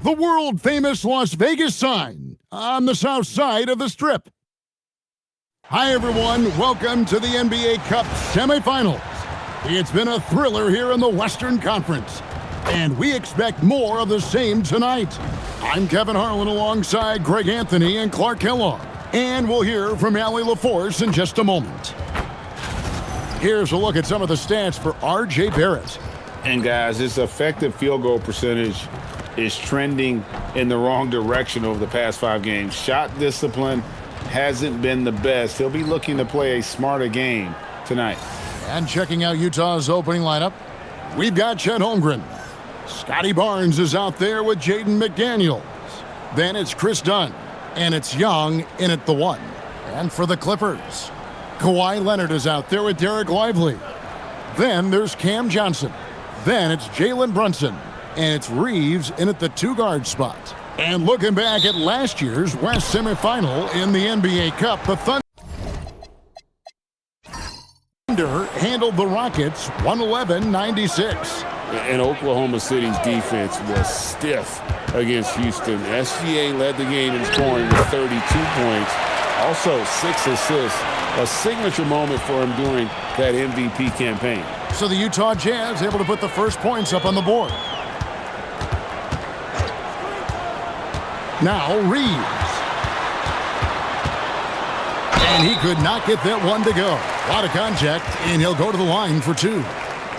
the world-famous Las Vegas sign on the south side of the Strip. Hi, everyone. Welcome to the NBA Cup semifinals. It's been a thriller here in the Western Conference, and we expect more of the same tonight. I'm Kevin Harlan alongside Greg Anthony and Clark Kellogg, and we'll hear from Allie LaForce in just a moment. Here's a look at some of the stats for R.J. Barrett. And guys, his effective field goal percentage is trending in the wrong direction over the past 5 games. Shot discipline hasn't been the best. He'll be looking to play a smarter game tonight. And checking out Utah's opening lineup, we've got Chet Holmgren. Scotty Barnes is out there with Jaden McDaniels. Then it's Chris Dunn. And it's Young in at the 1. And for the Clippers, Kawhi Leonard is out there with Derek Lively. Then there's Cam Johnson. Then it's Jalen Brunson. And it's Reeves in at the 2-guard spot. And looking back at last year's West semifinal in the NBA Cup, the Thunder handled the Rockets 111-96. And Oklahoma City's defense was stiff against Houston. SGA led the game in scoring with 32 points, also 6 assists, a signature moment for him during that MVP campaign. So the Utah Jazz able to put the first points up on the board. Now Reeves. And he could not get that one to go. A lot of contact, and he'll go to the line for 2.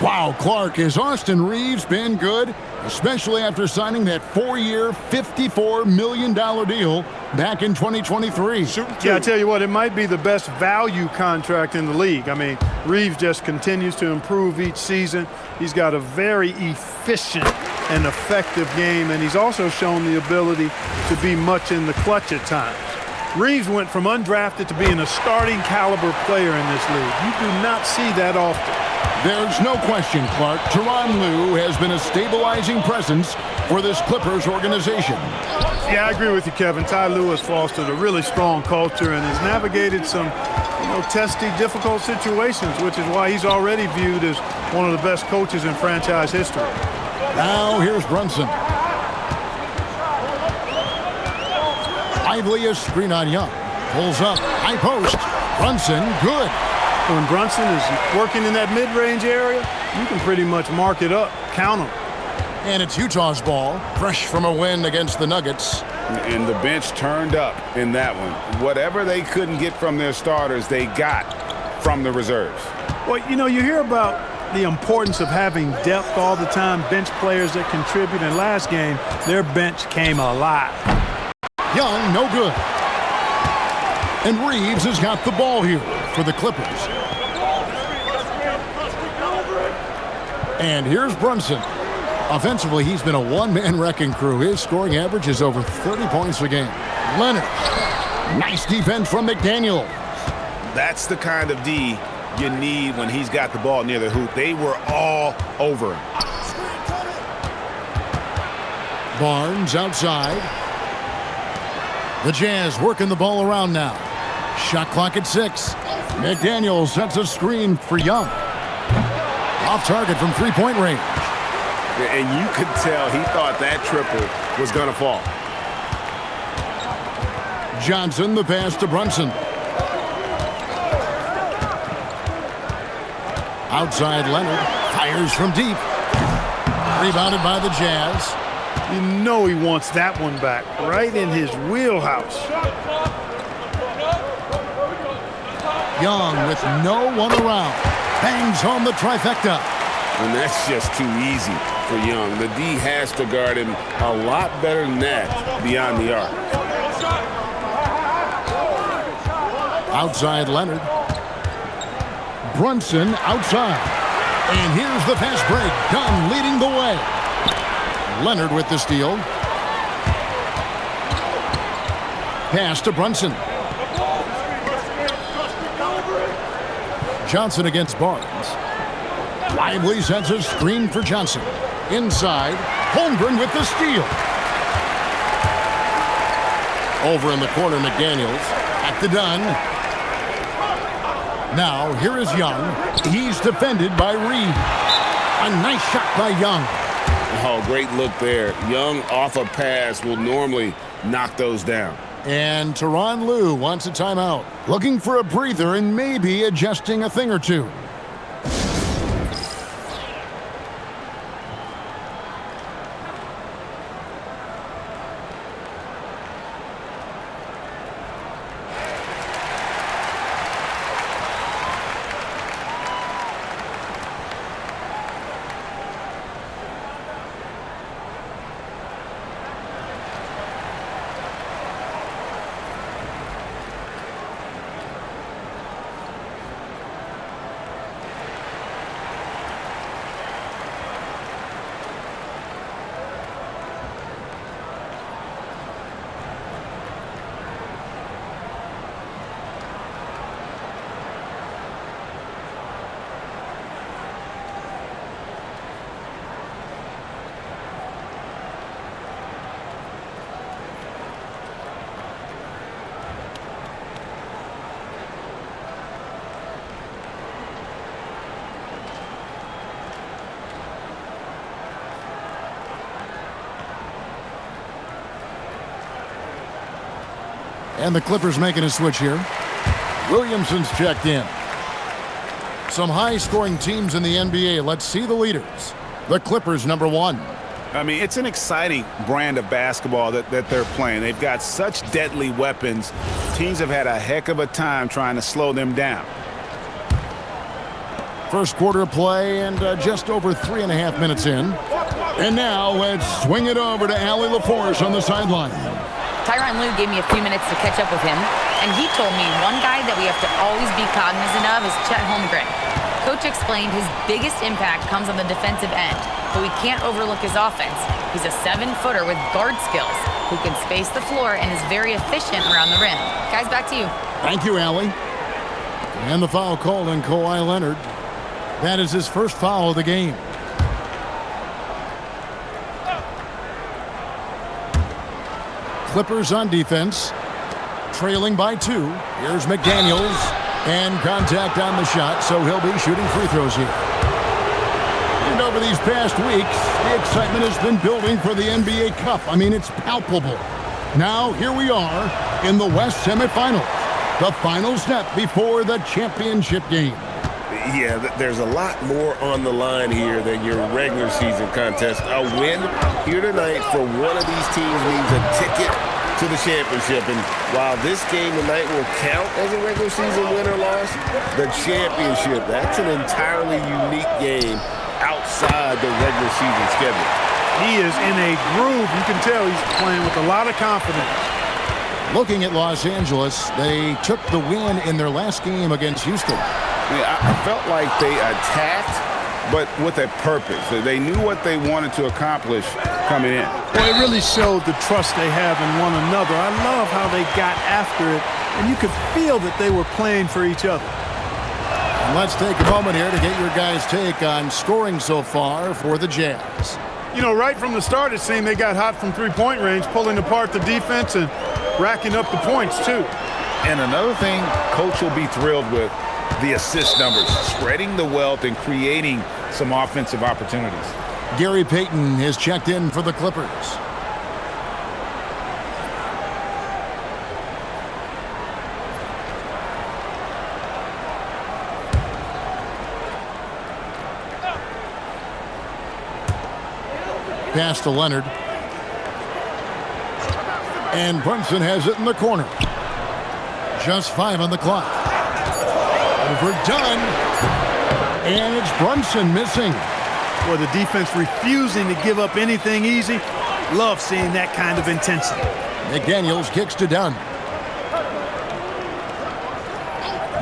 Wow, Clark, has Austin Reeves been good, especially after signing that 4-year, $54 million deal back in 2023? Yeah, I tell you what, it might be the best value contract in the league. I mean, Reeves just continues to improve each season. He's got a very efficient and effective game, and he's also shown the ability to be much in the clutch at times. Reeves went from undrafted to being a starting caliber player in this league. You do not see that often. There's no question, Clark, Tyronn Lue has been a stabilizing presence for this Clippers organization. Yeah, I agree with you, Kevin. Ty Lue has fostered a really strong culture and has navigated some testy, difficult situations, which is why he's already viewed as one of the best coaches in franchise history. Now here's Brunson. Lively a screen on Young. Pulls up, high post. Brunson, good. When Brunson is working in that mid-range area, you can pretty much mark it up, count them. And it's Utah's ball, fresh from a win against the Nuggets. And the bench turned up in that one. Whatever they couldn't get from their starters, they got from the reserves. Well, you hear about the importance of having depth all the time, bench players that contribute. In last game, their bench came alive. Young, no good. And Reeves has got the ball here for the Clippers. And here's Brunson. Offensively, he's been a one-man wrecking crew. His scoring average is over 30 points a game. Leonard. Nice defense from McDaniel. That's the kind of D you need when he's got the ball near the hoop. They were all over him. Barnes outside. The Jazz working the ball around now. Shot clock at 6. McDaniel sets a screen for Young. Off target from three-point range. And you could tell he thought that triple was going to fall. Johnson, the pass to Brunson. Outside Leonard. Fires from deep. Rebounded by the Jazz. You know he wants that one back, right in his wheelhouse. Young with no one around. Bangs home the trifecta. And that's just too easy for Young. The D has to guard him a lot better than that beyond the arc. Outside Leonard. Brunson outside. And here's the fast break. Dunn leading the way. Leonard with the steal. Pass to Brunson. Johnson against Barnes. Lively sends a screen for Johnson. Inside, Holmgren with the steal. Over in the corner, McDaniels. At the Dunn. Now, here is Young. He's defended by Reed. A nice shot by Young. Oh, great look there. Young off a pass will normally knock those down. And Tyronn Lue wants a timeout, looking for a breather and maybe adjusting a thing or two. And the Clippers making a switch here. Williamson's checked in. Some high-scoring teams in the NBA. Let's see the leaders. The Clippers, number 1. I mean, it's an exciting brand of basketball that they're playing. They've got such deadly weapons. Teams have had a heck of a time trying to slow them down. First quarter of play and just over 3.5 minutes in. And now let's swing it over to Allie LaForce on the sideline. Tyronn Lue gave me a few minutes to catch up with him, and he told me one guy that we have to always be cognizant of is Chet Holmgren. Coach explained his biggest impact comes on the defensive end, but we can't overlook his offense. He's a 7-footer with guard skills who can space the floor and is very efficient around the rim. Guys, back to you. Thank you, Allie. And the foul called on Kawhi Leonard. That is his first foul of the game. Clippers on defense, trailing by 2. Here's McDaniels, and contact on the shot, so he'll be shooting free throws here. And over these past weeks, the excitement has been building for the NBA Cup. I mean, it's palpable. Now, here we are in the West semifinals, the final step before the championship game. Yeah, there's a lot more on the line here than your regular season contest. A win here tonight for one of these teams means a ticket to the championship. And while this game tonight will count as a regular season win or loss, the championship, that's an entirely unique game outside the regular season schedule. He is in a groove. You can tell he's playing with a lot of confidence. Looking at Los Angeles, they took the win in their last game against Houston. Yeah, I felt like they attacked, but with a purpose. They knew what they wanted to accomplish coming in. Well, it really showed the trust they have in one another. I love how they got after it, and you could feel that they were playing for each other. And let's take a moment here to get your guys' take on scoring so far for the Jazz. You know, right from the start, it seemed they got hot from three-point range, pulling apart the defense and racking up the points, too. And another thing Coach will be thrilled with, the assist numbers, spreading the wealth and creating some offensive opportunities. Gary Payton has checked in for the Clippers. Pass to Leonard. And Brunson has it in the corner. Just 5 on the clock. Overdone. And it's Brunson missing. Well, the defense refusing to give up anything easy. Love seeing that kind of intensity. McDaniels kicks to Dunn.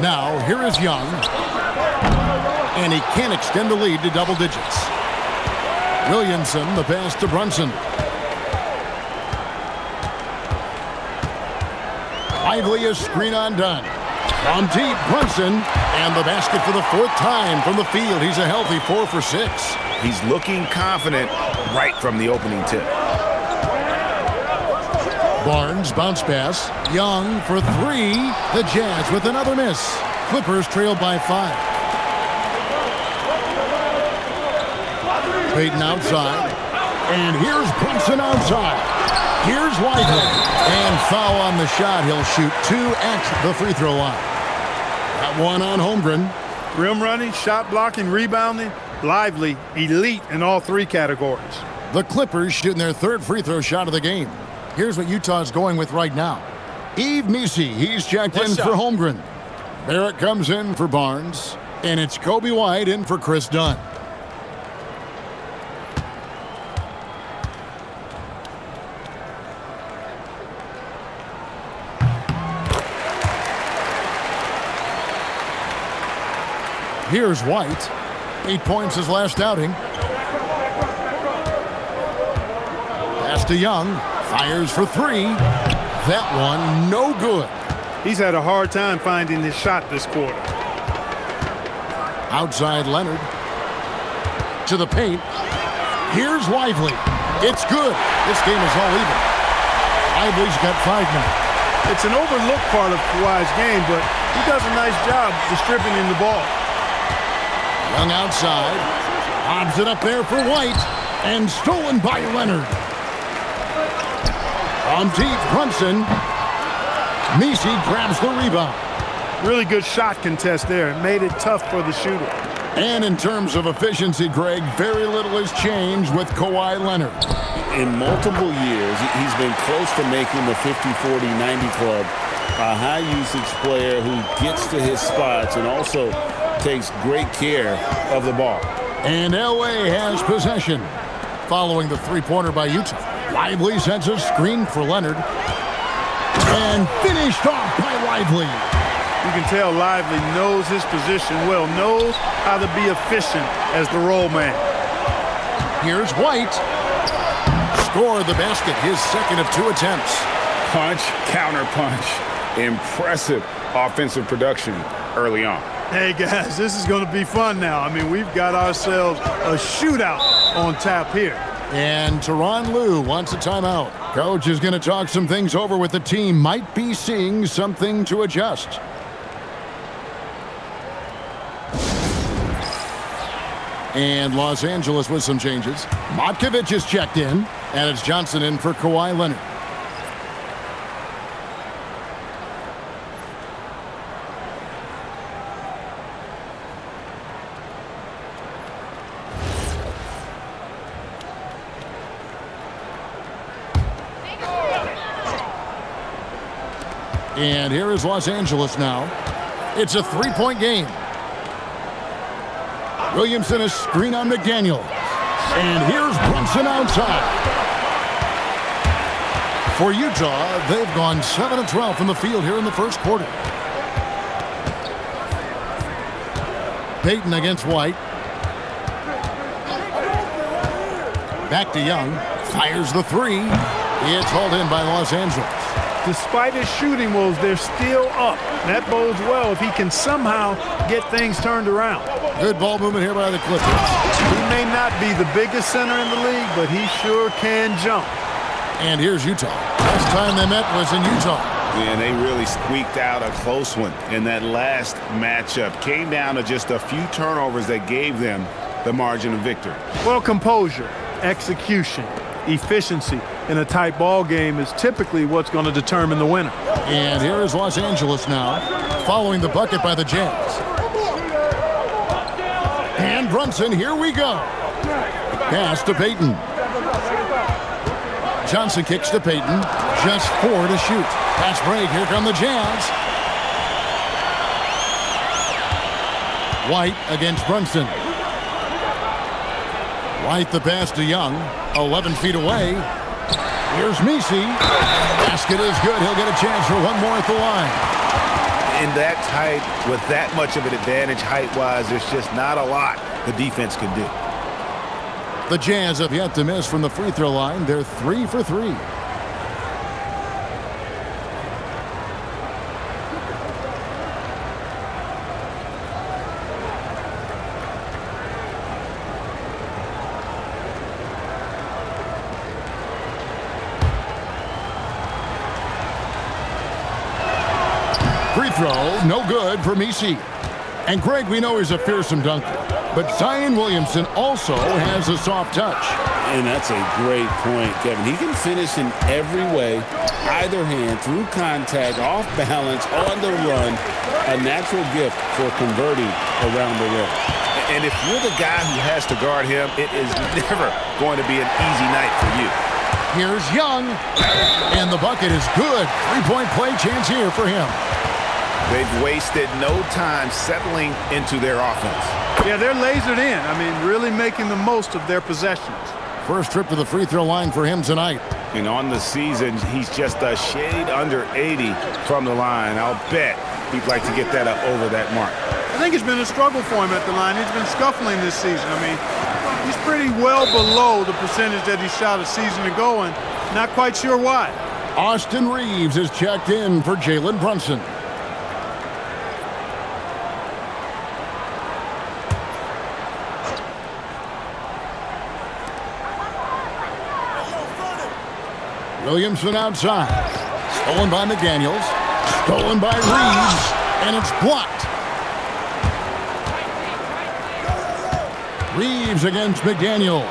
Now, here is Young. And he can't extend the lead to double digits. Williamson, the pass to Brunson. Lively a screen on Dunn. On deep, Brunson, and the basket for the 4th time from the field. He's a healthy 4 for 6. He's looking confident right from the opening tip. Barnes, bounce pass. Young for 3. The Jazz with another miss. Clippers trail by 5. Payton outside. And here's Brunson outside. Here's Lively. And foul on the shot. He'll shoot 2 at the free throw line. That one on Holmgren. Rim running, shot blocking, rebounding, Lively, elite in all 3 categories. The Clippers shooting their 3rd free throw shot of the game. Here's what Utah's going with right now. Yves Missi, he's checked in for Holmgren. Barrett comes in for Barnes. And it's Kobe White in for Chris Dunn. Here's White. 8 points his last outing. Pass to Young. Fires for 3. That one, no good. He's had a hard time finding his shot this quarter. Outside Leonard. To the paint. Here's Lively. It's good. This game is all even. Lively's got 5 now. It's an overlooked part of Kawhi's game, but he does a nice job distributing the ball. Young outside. Lobs it up there for White. And stolen by Leonard. On deep, Brunson. Missi grabs the rebound. Really good shot contest there. It made it tough for the shooter. And in terms of efficiency, Greg, very little has changed with Kawhi Leonard. In multiple years, he's been close to making the 50-40-90 club. A high-usage player who gets to his spots and also takes great care of the ball. And L.A. has possession. Following the 3-pointer by Utah. Lively sends a screen for Leonard. And finished off by Lively. You can tell Lively knows his position well, knows how to be efficient as the roll man. Here's White. Scored the basket, his 2nd of 2 attempts. Punch, counter punch. Impressive offensive production early on. Hey, guys, this is going to be fun now. I mean, we've got ourselves a shootout on tap here. And Tyronn Lue wants a timeout. Coach is going to talk some things over with the team. Might be seeing something to adjust. And Los Angeles with some changes. Motkovich is checked in. And it's Johnson in for Kawhi Leonard. And here is Los Angeles now. It's a 3-point game. Williamson a screen on McDaniel. And here's Brunson outside. For Utah, they've gone 7 of 12 from the field here in the first quarter. Payton against White. Back to Young. Fires the 3. It's hauled in by Los Angeles. Despite his shooting woes, they're still up. That bodes well if he can somehow get things turned around. Good ball movement here by the Clippers. He may not be the biggest center in the league, but he sure can jump. And here's Utah. Last time they met was in Utah. And they really squeaked out a close one in that last matchup. Came down to just a few turnovers that gave them the margin of victory. Well, composure, execution, efficiency in a tight ball game is typically what's going to determine the winner. And here is Los Angeles now, following the bucket by the Jazz. And Brunson, here we go. Pass to Payton. Johnson kicks to Payton. Just 4 to shoot. Pass break. Here come the Jazz. White against Brunson. White the pass to Young. 11 feet away. Here's Missi. Basket is good. He'll get a chance for one more at the line. In that tight, with that much of an advantage height-wise, there's just not a lot the defense can do. The Jazz have yet to miss from the free throw line. They're 3 for 3. Free throw, no good for Missi. And Greg, we know he's a fearsome dunker, but Zion Williamson also has a soft touch. And that's a great point, Kevin. He can finish in every way, either hand, through contact, off balance, on the run. A natural gift for converting around the rim. And if you're the guy who has to guard him, it is never going to be an easy night for you. Here's Young, and the bucket is good. Three-point play chance here for him. They've wasted no time settling into their offense. Yeah, they're lasered in. I mean, really making the most of their possessions. First trip to the free throw line for him tonight. And on the season, he's just a shade under 80 from the line. I'll bet he'd like to get that up over that mark. I think it's been a struggle for him at the line. He's been scuffling this season. I mean, he's pretty well below the percentage that he shot a season ago, and not quite sure why. Austin Reeves is checked in for Jalen Brunson. Williamson outside. Stolen by McDaniels. Stolen by Reeves. And it's blocked. Reeves against McDaniel.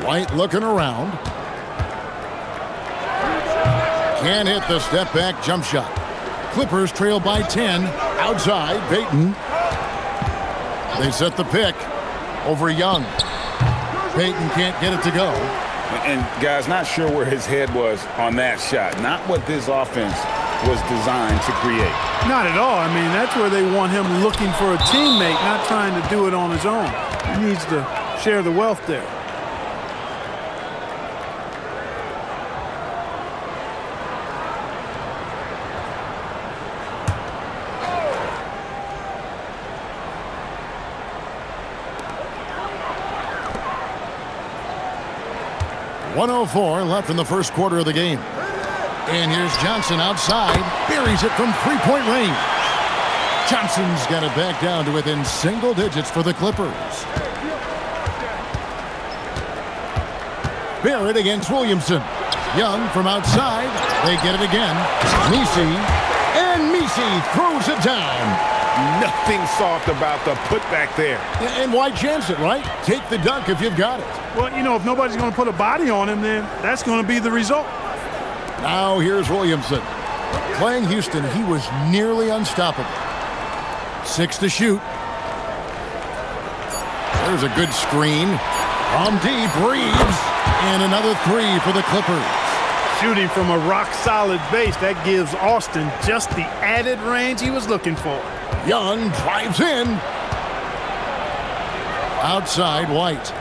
White looking around. Can't hit the step back jump shot. Clippers trail by 10. Outside, Payton. They set the pick over Young. Payton can't get it to go. And guys, not sure where his head was on that shot. Not what this offense was designed to create. Not at all. I mean, that's where they want him looking for a teammate, not trying to do it on his own. He needs to share the wealth there. .104 left in the first quarter of the game. And here's Johnson outside. Buries it from three-point range. Johnson's got it back down to within single digits for the Clippers. Barrett against Williamson. Young from outside. They get it again. Messi. And Messi throws it down. Nothing soft about the putback there. And why chance it, right? Take the dunk if you've got it. Well, you know, if nobody's going to put a body on him, then that's going to be the result. Now here's Williamson. Playing Houston, he was nearly unstoppable. 6 to shoot. There's a good screen. From deep, Reeves. And another 3 for the Clippers. Shooting from a rock-solid base, that gives Austin just the added range he was looking for. Young drives in. Outside, White.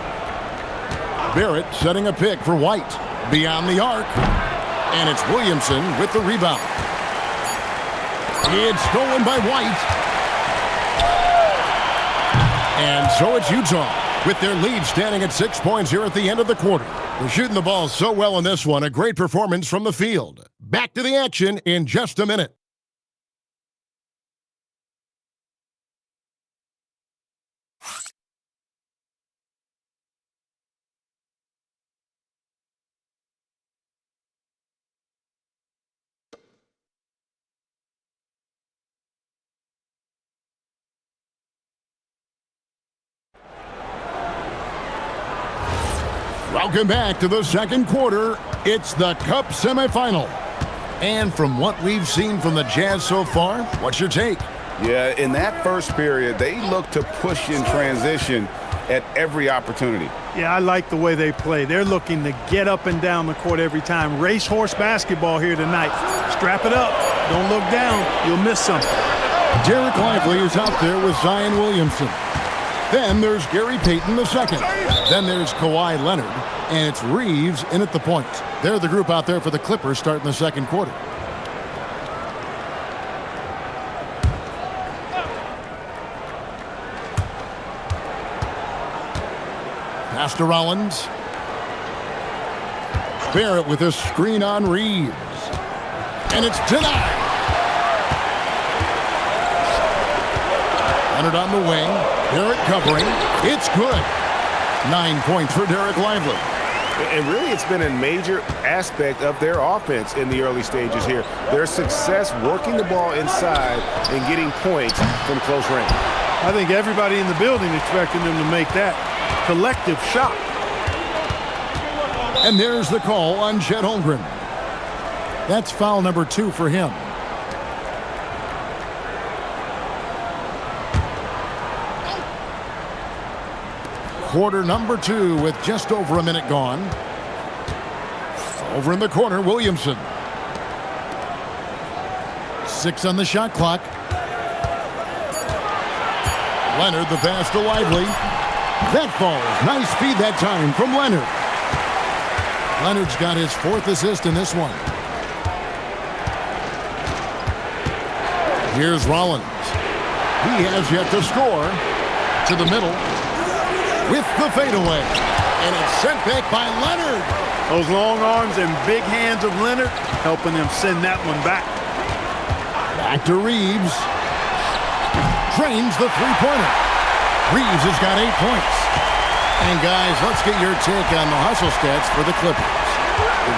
Barrett setting a pick for White. Beyond the arc. And it's Williamson with the rebound. It's stolen by White. And so it's Utah with their lead standing at 6 points here at the end of the quarter. They're shooting the ball so well in this one. A great performance from the field. Back to the action in just a minute. Welcome back to the second quarter. It's the Cup semifinal. And from what we've seen from the Jazz so far, what's your take? Yeah, in that first period, they looked to push in transition at every opportunity. Yeah, I like the way they play. They're looking to get up and down the court every time. Racehorse basketball here tonight. Strap it up. Don't look down. You'll miss something. Derek Lively is out there with Zion Williamson. Then there's Gary Payton II. Then there's Kawhi Leonard. And it's Reeves in at the point. They're the group out there for the Clippers starting the second quarter. Pass to Rollins. Barrett with a screen on Reeves. And it's denied. Leonard on the wing. Barrett covering. It's good. 9 points for Derek Lively. And really, it's been a major aspect of their offense in the early stages here. Their success working the ball inside and getting points from close range. I think everybody in the building expecting them to make that collective shot. And there's the call on Chet Holmgren. That's foul number 2 for him. Quarter number 2 with just over a minute gone. Over in the corner, Williamson. 6 on the shot clock. Leonard, the pass to Lively. That falls. Nice feed that time from Leonard. Leonard's got his 4th assist in this one. Here's Rollins. He has yet to score. To the middle. With the fadeaway. And it's sent back by Leonard. Those long arms and big hands of Leonard helping him send that one back. Back to Reeves. Drains the three-pointer. Reeves has got 8 points. And guys, let's get your take on the hustle stats for the Clippers.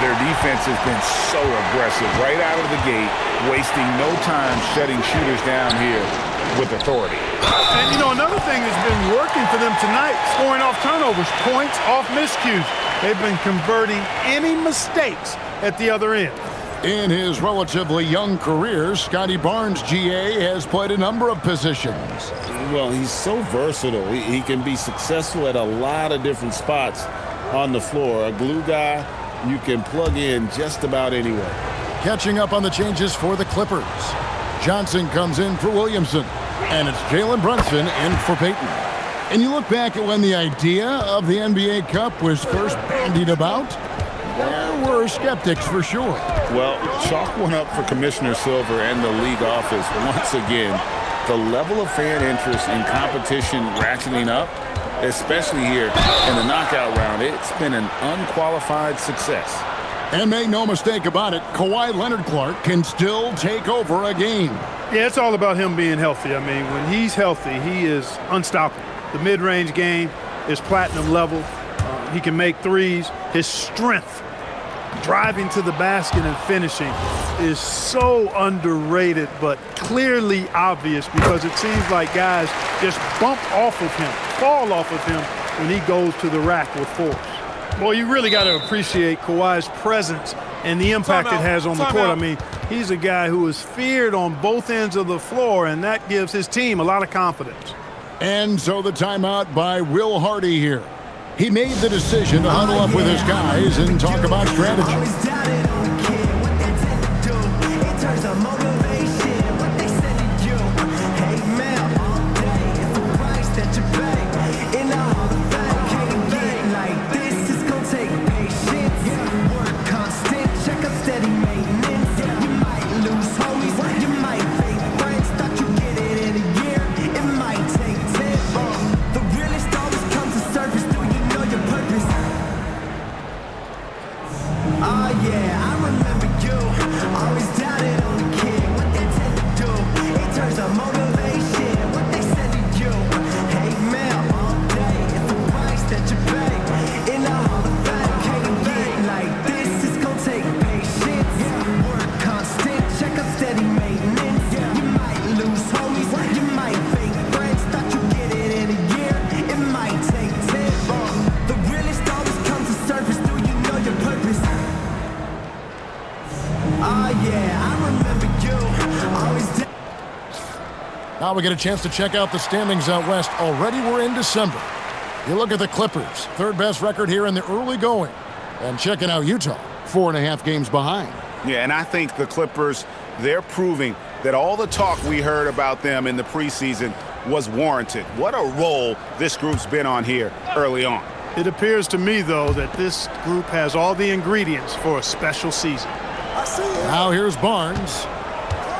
Their defense has been so aggressive right out of the gate, wasting no time shutting shooters down here with authority. And, you know, another thing that's been working for them tonight, scoring off turnovers, points off miscues. They've been converting any mistakes at the other end. In his relatively young career, Scotty Barnes, GA, has played a number of positions. Well, he's so versatile. He can be successful at a lot of different spots on the floor. A glue guy you can plug in just about anywhere. Catching up on the changes for the Clippers. Johnson comes in for Williamson. And it's Jalen Brunson in for Payton. And you look back at when the idea of the NBA Cup was first bandied about, there were skeptics for sure. Well, chalk one up for Commissioner Silver and the league office. Once again, the level of fan interest and competition ratcheting up, especially here in the knockout round, it's been an unqualified success. And make no mistake about it, Kawhi Leonard Clark can still take over a game. Yeah, it's all about him being healthy. I mean, when he's healthy, he is unstoppable. The mid-range game is platinum level. He can make threes. His strength, driving to the basket and finishing, is so underrated, but clearly obvious because it seems like guys just bump off of him, fall off of him when he goes to the rack with force. Boy, you really got to appreciate Kawhi's presence and the impact it has on the court. I mean, he's a guy who is feared on both ends of the floor, and that gives his team a lot of confidence. And so the timeout by Will Hardy here. He made the decision to huddle up with his guys and talk about strategy. Now we get a chance to check out the standings out west. Already we're in December. You look at the Clippers, third best record here in the early going. And checking out Utah, 4.5 games behind. Yeah, and I think the Clippers, they're proving that all the talk we heard about them in the preseason was warranted. What a role this group's been on here early on. It appears to me, though, that this group has all the ingredients for a special season. Now here's Barnes.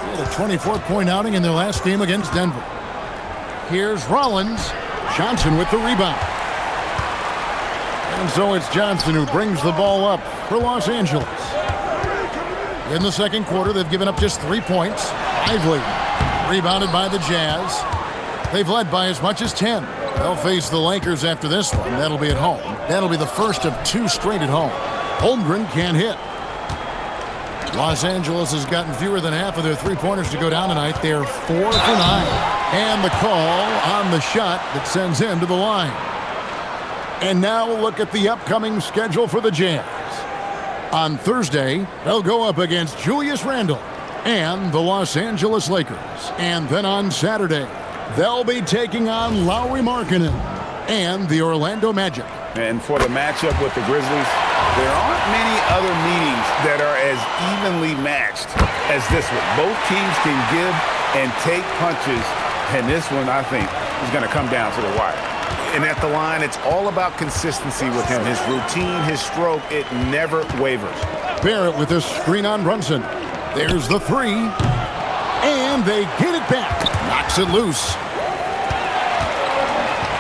He had a 24-point outing in their last game against Denver. Here's Rollins. Johnson with the rebound. And so it's Johnson who brings the ball up for Los Angeles. In the second quarter, they've given up just 3 points. Lively, rebounded by the Jazz. They've led by as much as 10. They'll face the Lakers after this one. That'll be at home. That'll be the first of 2 straight at home. Holmgren can't hit. Los Angeles has gotten fewer than half of their three-pointers to go down tonight. They're 4 for 9. And the call on the shot that sends him to the line. And now we'll look at the upcoming schedule for the Jazz. On Thursday, they'll go up against Julius Randle and the Los Angeles Lakers. And then on Saturday, they'll be taking on Lauri Markkanen and the Orlando Magic. And for the matchup with the Grizzlies, there aren't many other meetings that are as evenly matched as this one. Both teams can give and take punches, and this one, I think, is going to come down to the wire. And at the line, it's all about consistency with him. His routine, his stroke, it never wavers. Barrett with this screen on Brunson. There's the three. And they get it back. Knocks it loose.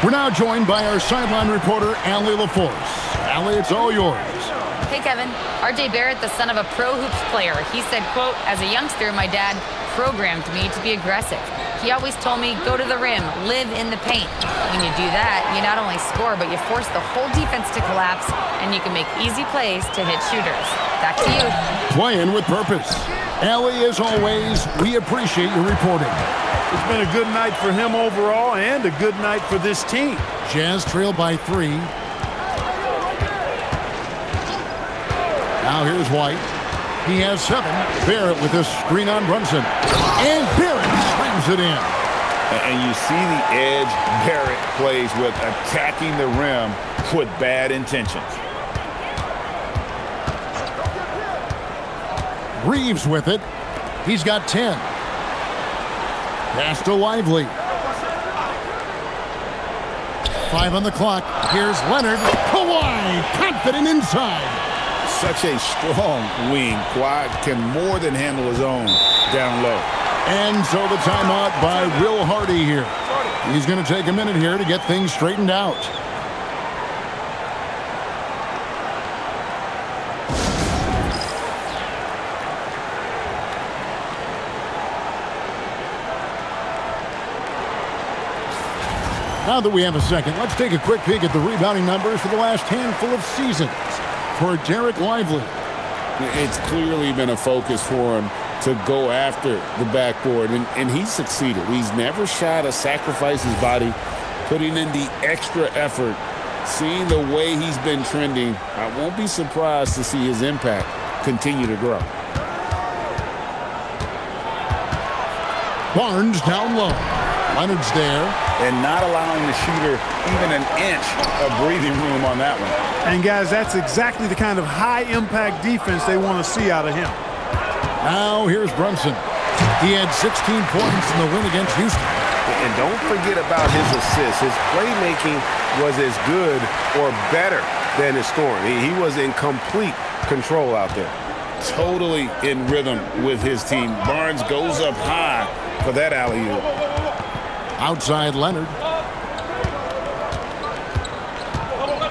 We're now joined by our sideline reporter, Allie LaForce. Allie, it's all yours. Hey, Kevin. R.J. Barrett, the son of a pro hoops player. He said, quote, as a youngster, my dad programmed me to be aggressive. He always told me, go to the rim, live in the paint. When you do that, you not only score, but you force the whole defense to collapse, and you can make easy plays to hit shooters. Back to you. Playing with purpose. Allie, as always, we appreciate your reporting. It's been a good night for him overall and a good night for this team. Jazz trail by 3. Now here's White. He has 7. Barrett with this screen on Brunson. And Barrett slams it in. And you see the edge Barrett plays with, attacking the rim with bad intentions. Reeves with it. He's got 10. Pass to Lively. 5 on the clock. Here's Leonard. Kawhi, confident inside. Such a strong wing. Kawhi can more than handle his own down low. And so the timeout by Will Hardy here. He's going to take a minute here to get things straightened out. Now that we have a second, let's take a quick peek at the rebounding numbers for the last handful of seasons for Derek Lively. It's clearly been a focus for him to go after the backboard, and he's succeeded. He's never shy to sacrifice his body, putting in the extra effort. Seeing the way he's been trending, I won't be surprised to see his impact continue to grow. Barnes down low. Leonard's there. And not allowing the shooter even an inch of breathing room on that one. And, guys, that's exactly the kind of high-impact defense they want to see out of him. Now here's Brunson. He had 16 points in the win against Houston. And don't forget about his assists. His playmaking was as good or better than his scoring. He was in complete control out there. Totally in rhythm with his team. Barnes goes up high for that alley-oop. Outside Leonard.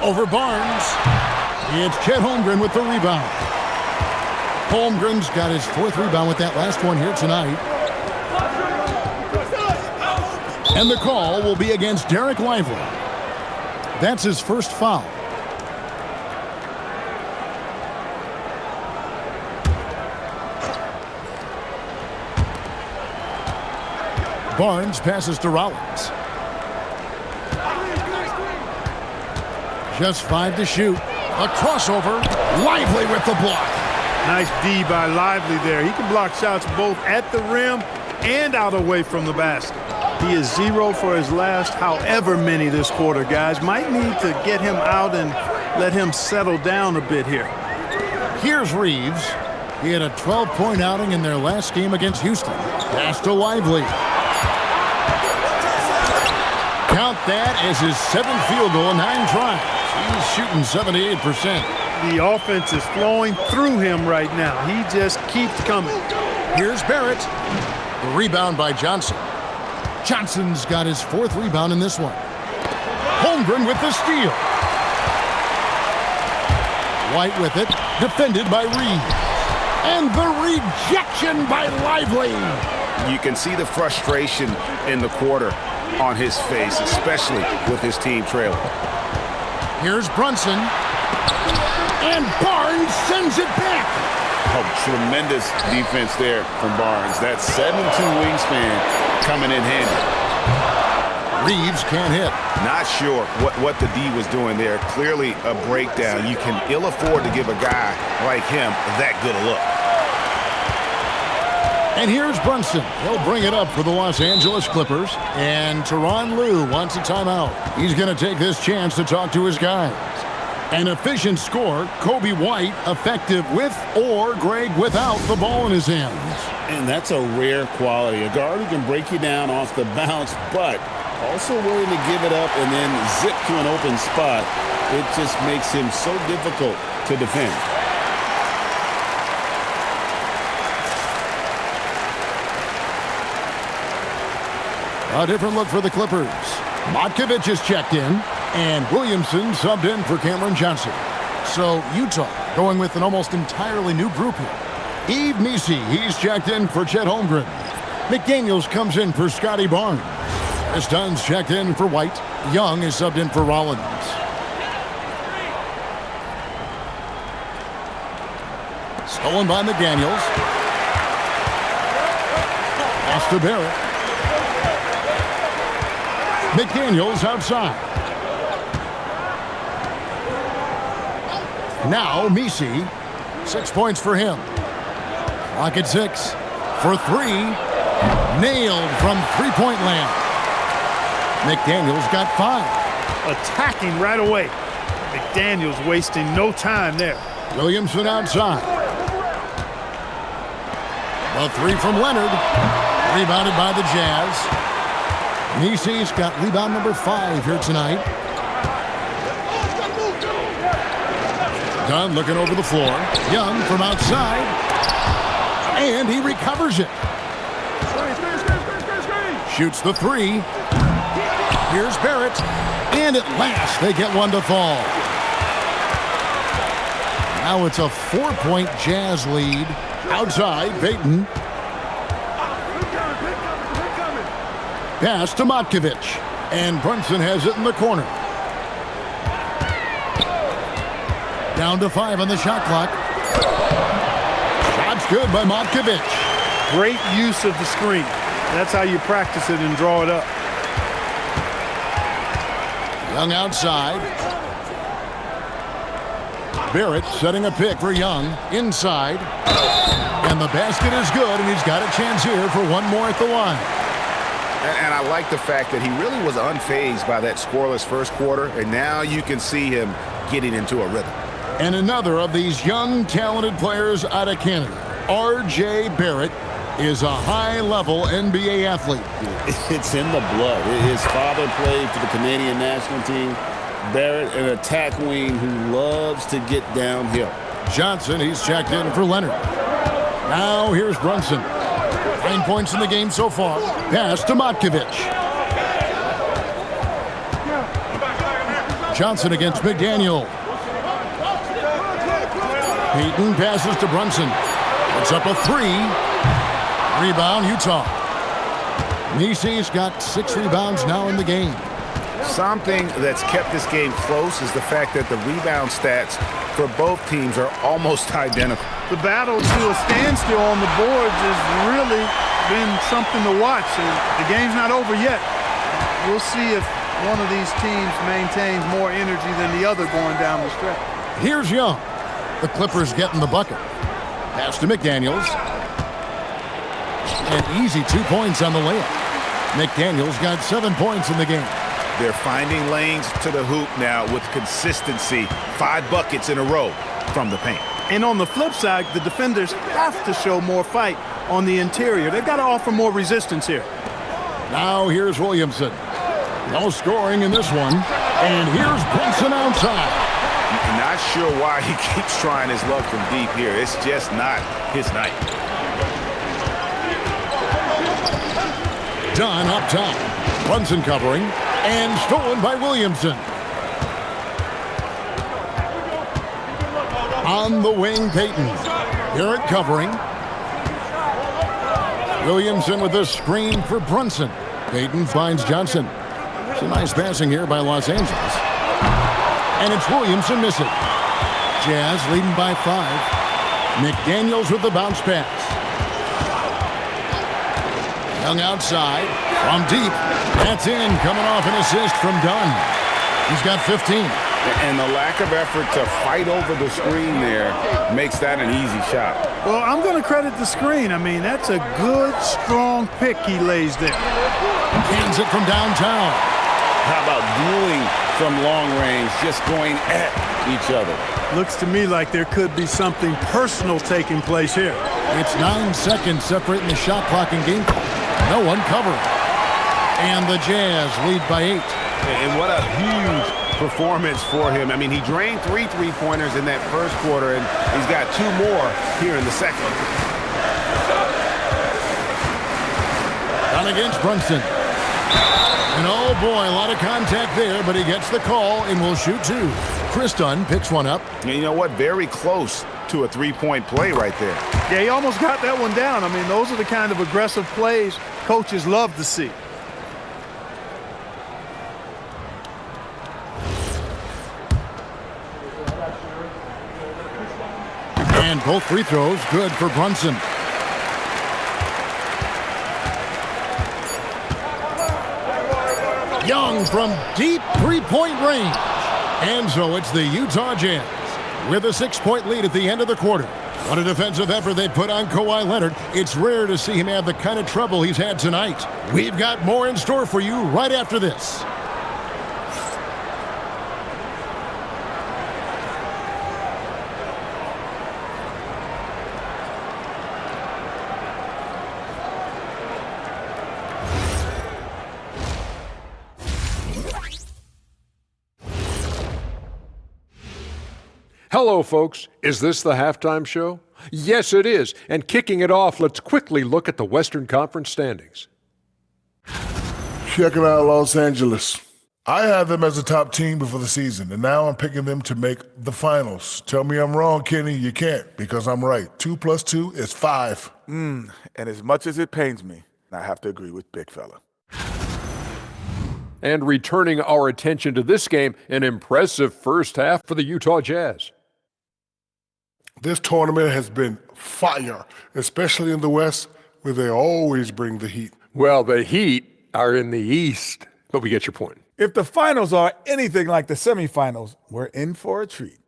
Over Barnes. It's Chet Holmgren with the rebound. Holmgren's got his 4th rebound with that last one here tonight. And the call will be against Derek Lively. That's his first foul. Barnes passes to Rollins. Just 5 to shoot. A crossover. Lively with the block. Nice D by Lively there. He can block shots both at the rim and out away from the basket. He is 0 for his last however many this quarter, guys. Might need to get him out and let him settle down a bit here. Here's Reeves. He had a 12-point outing in their last game against Houston. Pass to Lively. Count that as his 7th field goal in 9 tries. He's shooting 78%. The offense is flowing through him right now. He just keeps coming. Here's Barrett. The rebound by Johnson. Johnson's got his 4th rebound in this one. Holmgren with the steal. White with it. Defended by Reed. And the rejection by Lively. You can see the frustration in the quarter on his face, especially with his team trailing. Here's Brunson. And Barnes sends it back. Oh, tremendous defense there from Barnes. That 7'2" wingspan coming in handy. Reeves can't hit. Not sure what the D was doing there. Clearly a breakdown. You can ill afford to give a guy like him that good a look. And here's Brunson. He'll bring it up for the Los Angeles Clippers. And Tyronn Lue wants a timeout. He's going to take this chance to talk to his guys. An efficient score, Kobe White effective with or Greg without the ball in his hands. And that's a rare quality. A guard who can break you down off the bounce, but also willing to give it up and then zip to an open spot. It just makes him so difficult to defend. A different look for the Clippers. Matkovic is checked in, and Williamson subbed in for Cameron Johnson. So Utah going with an almost entirely new group here. Yves Missi, he's checked in for Chet Holmgren. McDaniels comes in for Scotty Barnes. Chris Dunn's checked in for White. Young is subbed in for Rollins. Stolen by McDaniels. Pass to Barrett. McDaniels outside. Now Missi. 6 points for him. Clock at 6. For 3. Nailed from three-point land. McDaniels got 5. Attacking right away. McDaniels wasting no time there. Williamson outside. The 3 from Leonard. Rebounded by the Jazz. Missi's got rebound number 5 here tonight. Dunn looking over the floor. Young from outside. And he recovers it. Shoots the 3. Here's Barrett. And at last they get one to fall. Now it's a 4-point Jazz lead. Outside, Payton. Pass to Matkovic. And Brunson has it in the corner. Down to 5 on the shot clock. Shot's good by Matkovic. Great use of the screen. That's how you practice it and draw it up. Young outside. Barrett setting a pick for Young. Inside. And the basket is good, and he's got a chance here for one more at the line. And I like the fact that he really was unfazed by that scoreless first quarter, and now you can see him getting into a rhythm. And another of these young, talented players out of Canada, R.J. Barrett, is a high-level NBA athlete. It's in the blood. His father played for the Canadian national team. Barrett, an attack wing who loves to get downhill. Johnson, he's checked in for Leonard. Now here's Brunson. 9 points in the game so far. Pass to Matkovic. Johnson against McDaniel. Payton passes to Brunson. It's up a 3. Rebound, Utah. Missi's got 6 rebounds now in the game. Something that's kept this game close is the fact that the rebound stats for both teams are almost identical. The battle to a standstill on the boards has really been something to watch. And the game's not over yet. We'll see if one of these teams maintains more energy than the other going down the stretch. Here's Young. The Clippers getting the bucket. Pass to McDaniels. An easy 2 points on the layup. McDaniels got 7 points in the game. They're finding lanes to the hoop now with consistency. 5 buckets in a row from the paint. And on the flip side, the defenders have to show more fight on the interior. They've got to offer more resistance here. Now here's Williamson. No scoring in this one. And here's Brunson outside. Not sure why he keeps trying his luck from deep here. It's just not his night. Dunn up top. Brunson covering. And stolen by Williamson. On the wing, Payton. Barrett covering. Williamson with a screen for Brunson. Payton finds Johnson. It's a nice passing here by Los Angeles. And it's Williamson missing. Jazz leading by 5. McDaniels with the bounce pass. Young outside, from deep. That's in, coming off an assist from Dunn. He's got 15. And the lack of effort to fight over the screen there makes that an easy shot. Well, I'm going to credit the screen. I mean, that's a good, strong pick he lays there. Cans it from downtown. How about dueling from long range, just going at each other? Looks to me like there could be something personal taking place here. It's 9 seconds separating the shot clock and game clock. No one covering. And the Jazz lead by 8. And what a huge performance for him. I mean, he drained 3 3-pointers in that first quarter, and he's got 2 more here in the second. Down against Brunson. And oh boy, a lot of contact there, but he gets the call and will shoot 2. Chris Dunn picks one up. And you know what? Very close to a 3-point play right there. Yeah, he almost got that one down. I mean, those are the kind of aggressive plays coaches love to see. And both free throws good for Brunson. Young from deep three-point range. And so it's the Utah Jazz with a 6-point lead at the end of the quarter. What a defensive effort they put on Kawhi Leonard. It's rare to see him have the kind of trouble he's had tonight. We've got more in store for you right after this. Hello, folks. Is this the halftime show? Yes, it is. And kicking it off, let's quickly look at the Western Conference standings. Check it out, Los Angeles. I had them as a top team before the season, and now I'm picking them to make the finals. Tell me I'm wrong, Kenny. You can't, because I'm right. 2 + 2 is 5. And as much as it pains me, I have to agree with Big Fella. And returning our attention to this game, an impressive first half for the Utah Jazz. This tournament has been fire, especially in the West, where they always bring the heat. Well, the Heat are in the East, but we get your point. If the finals are anything like the semifinals, we're in for a treat.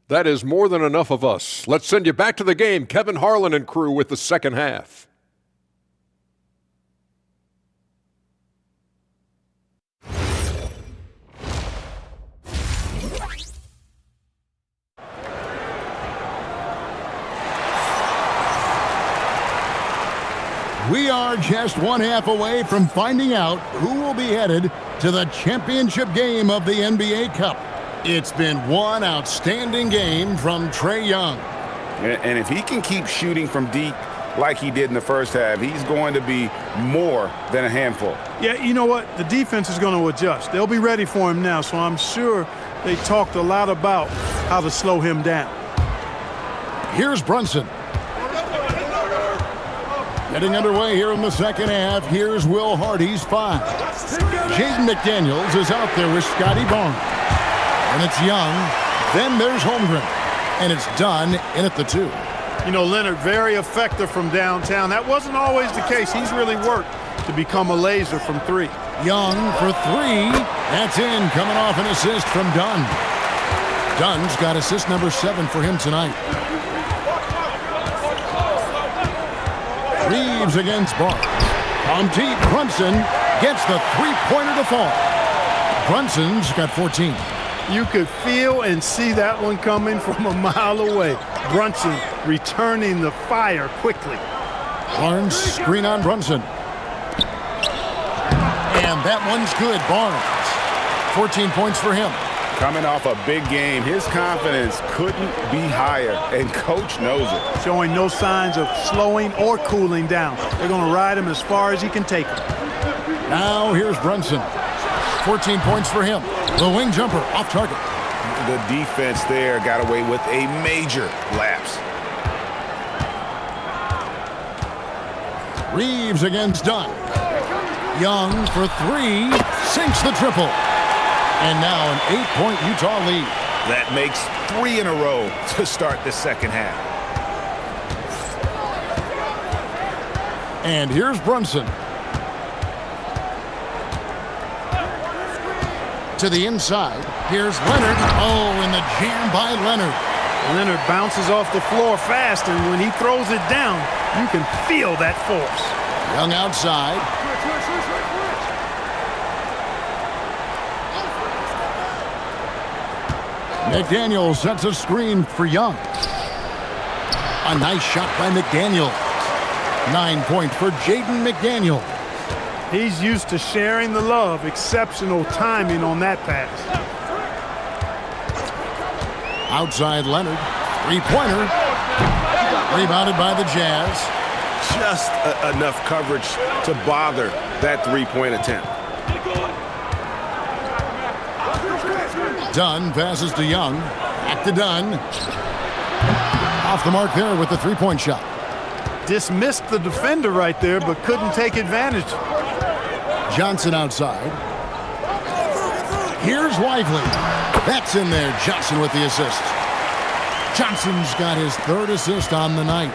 That is more than enough of us. Let's send you back to the game. Kevin Harlan and crew with the second half. We are just one half away from finding out who will be headed to the championship game of the NBA Cup. It's been one outstanding game from Trae Young. And if he can keep shooting from deep like he did in the first half, he's going to be more than a handful. Yeah, you know what? The defense is going to adjust. They'll be ready for him now, so I'm sure they talked a lot about how to slow him down. Here's Brunson. Getting underway here in the second half. Here's Will Hardy's 5. Jaden McDaniels is out there with Scotty Barnes. And it's Young. Then there's Holmgren. And it's Dunn in at the 2. You know, Leonard, very effective from downtown. That wasn't always the case. He's really worked to become a laser from 3. Young for 3. That's in, coming off an assist from Dunn. Dunn's got assist number 7 for him tonight. Reeves against Barnes. On deep, Brunson gets the three-pointer to fall. Brunson's got 14. You could feel and see that one coming from a mile away. Brunson returning the fire quickly. Barnes screen on Brunson. And that one's good. Barnes. 14 points for him. Coming off a big game, his confidence couldn't be higher, and coach knows it. Showing no signs of slowing or cooling down. They're going to ride him as far as he can take him. Now here's Brunson. 14 points for him. The wing jumper off target. The defense there got away with a major lapse. Reeves against Dunn. Young for 3. Sinks the triple. And now an 8-point Utah lead. That makes 3 in a row to start the second half. And here's Brunson. To the inside. Here's Leonard. Oh, and the jam by Leonard. Leonard bounces off the floor fast, and when he throws it down, you can feel that force. Young outside. McDaniel sets a screen for Young. A nice shot by McDaniel. 9 points for Jaden McDaniel. He's used to sharing the love. Exceptional timing on that pass. Outside Leonard. Three-pointer. Rebounded by the Jazz. Just enough coverage to bother that three-point attempt. Dunn passes to Young. Back to Dunn. Off the mark there with the three-point shot. Dismissed the defender right there, but couldn't take advantage. Johnson outside. Here's Lively. That's in there. Johnson with the assist. Johnson's got his 3rd assist on the night.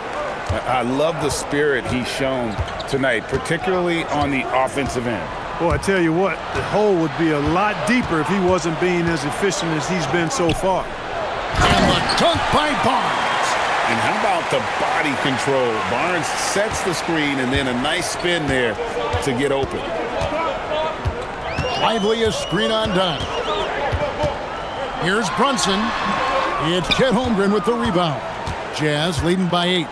I love the spirit he's shown tonight, particularly on the offensive end. Boy, I tell you what, the hole would be a lot deeper if he wasn't being as efficient as he's been so far. And the dunk by Barnes. And how about the body control? Barnes sets the screen and then a nice spin there to get open. Lively is screen on Dunn. Here's Brunson. It's Chet Holmgren with the rebound. Jazz leading by 8.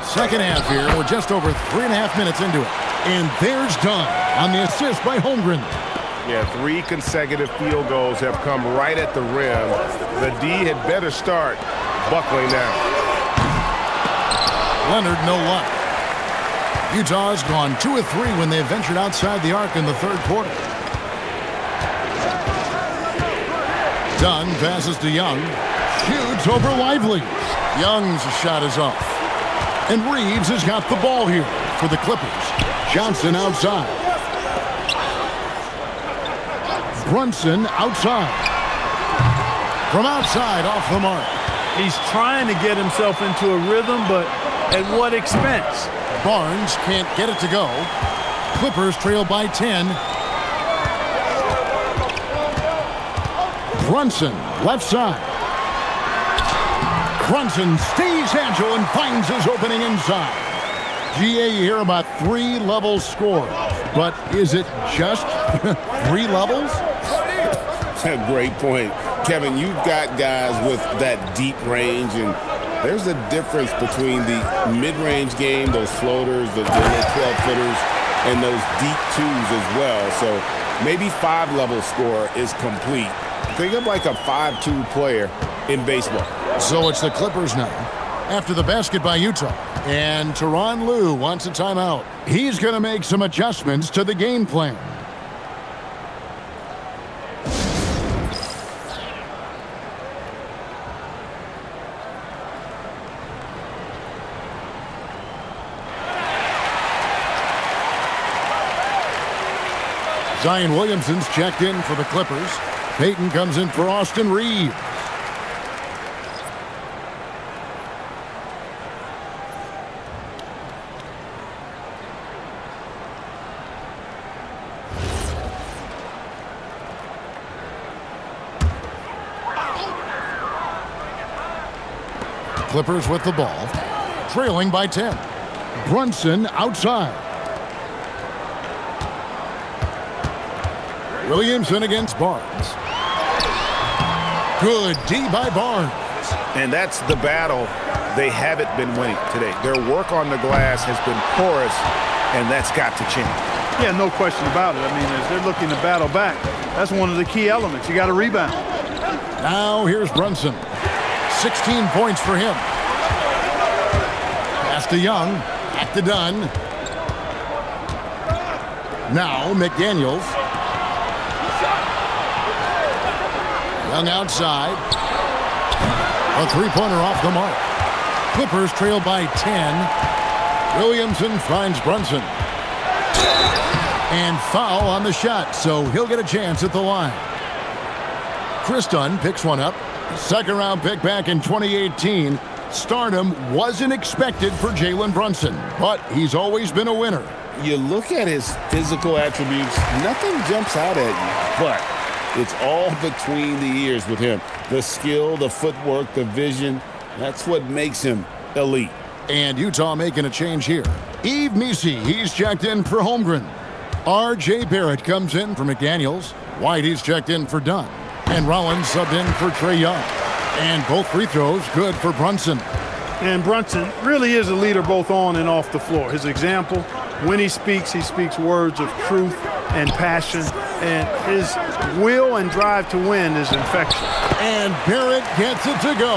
Second half here. We're just over 3.5 minutes into it. And there's Dunn on the assist by Holmgren. Yeah, 3 consecutive field goals have come right at the rim. The D had better start buckling down. Leonard, no luck. Utah's gone 2 of 3 when they ventured outside the arc in the 3rd quarter. Dunn passes to Young. Shoots over Lively. Young's shot is off. And Reeves has got the ball here for the Clippers. Johnson outside. Brunson outside. From outside, off the mark. He's trying to get himself into a rhythm, but at what expense? Barnes can't get it to go. Clippers trail by 10. Brunson, left side. Brunson stays agile and finds his opening inside. GA, you hear about 3 level scores, but is it just 3 levels? Great point. Kevin, you've got guys with that deep range, and there's a difference between the mid-range game, those floaters, the 12-footers, and those deep 2s as well. So maybe 5-level score is complete. Think of like a 5-2 player in baseball. So it's the Clippers now. After the basket by Utah. And Tyronn Lue wants a timeout. He's going to make some adjustments to the game plan. Zion Williamson's checked in for the Clippers. Payton comes in for Austin Reeves. Clippers with the ball, trailing by 10. Brunson outside. Williamson against Barnes. Good D by Barnes. And that's the battle they haven't been winning today. Their work on the glass has been porous, and that's got to change. Yeah, no question about it. I mean, as they're looking to battle back, that's one of the key elements. You got to rebound. Now here's Brunson. 16 points for him. Pass to Young. Back to Dunn. Now McDaniels. Young outside. A three-pointer off the mark. Clippers trail by 10. Williamson finds Brunson. And foul on the shot, so he'll get a chance at the line. Chris Dunn picks one up. Second-round pick back in 2018. Stardom wasn't expected for Jalen Brunson, but he's always been a winner. You look at his physical attributes, nothing jumps out at you, but it's all between the ears with him. The skill, the footwork, the vision, that's what makes him elite. And Utah making a change here. Yves Missi, he's checked in for Holmgren. R.J. Barrett comes in for McDaniels. White, he's checked in for Dunn. And Rollins subbed in for Trae Young. And both free throws good for Brunson. And Brunson really is a leader both on and off the floor. His example, when he speaks words of truth and passion. And his will and drive to win is infectious. And Barrett gets it to go.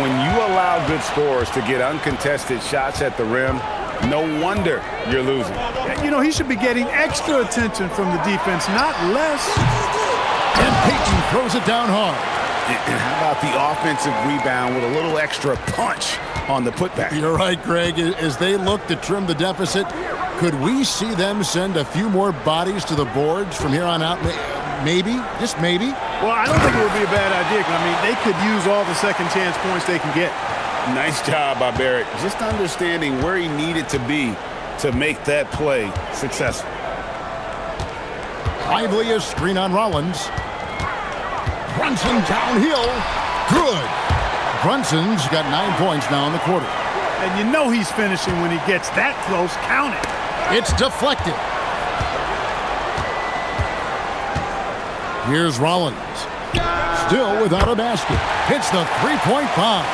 When you allow good scorers to get uncontested shots at the rim, no wonder you're losing. You know, he should be getting extra attention from the defense, not less. And Payton throws it down hard. And how about the offensive rebound with a little extra punch on the putback? You're right, Greg. As they look to trim the deficit, could we see them send a few more bodies to the boards from here on out? Maybe, just maybe. Well, I don't think it would be a bad idea. I mean, they could use all the second chance points they can get. Nice job by Barrett. Just understanding where he needed to be to make that play successful. Lively a screen on Rollins. Brunson downhill. Good. Brunson's got 9 points now in the quarter. And you know he's finishing when he gets that close. Count it. It's deflected. Here's Rollins. Still without a basket. Hits the three-point bomb.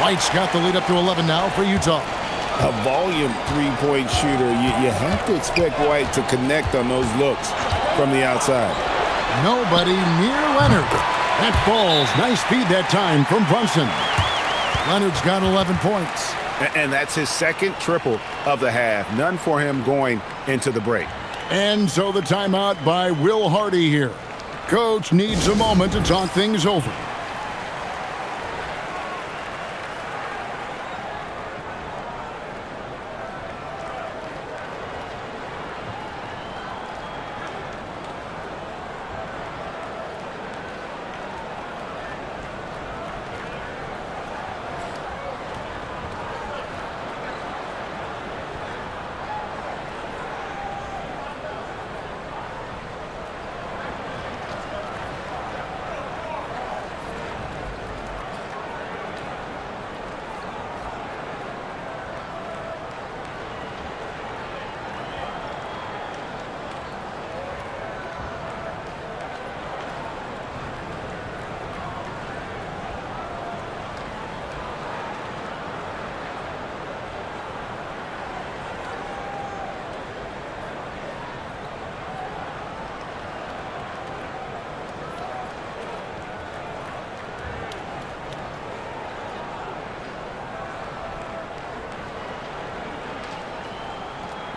White's got the lead up to 11 now for Utah. A volume three-point shooter. You have to expect White to connect on those looks from the outside. Nobody near Leonard. That falls. Nice feed that time from Brunson. Leonard's got 11 points. And that's his second triple of the half. None for him going into the break. And so the timeout by Will Hardy here. Coach needs a moment to talk things over.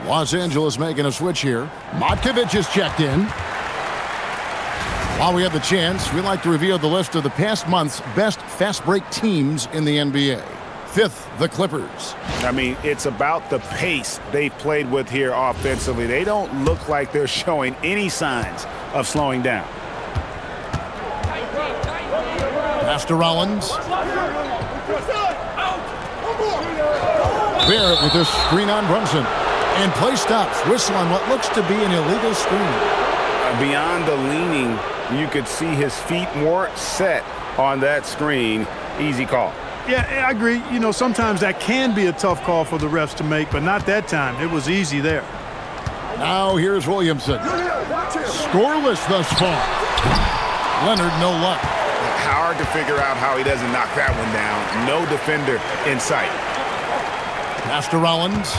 Los Angeles making a switch here. Matkovic is checked in. While we have the chance, we'd like to reveal the list of the past month's best fast break teams in the NBA. Fifth, the Clippers. I mean, it's about the pace they've played with here offensively. They don't look like they're showing any signs of slowing down. Pass to Rollins. Barrett with a screen on Brunson. And play stops. Whistle on what looks to be an illegal screen. Beyond the leaning, you could see his feet more set on that screen. Easy call. Yeah, I agree. You know, sometimes that can be a tough call for the refs to make, but not that time. It was easy there. Now here's Williamson. Scoreless thus far. Leonard, no luck. Hard to figure out how he doesn't knock that one down. No defender in sight. Pass to Rollins.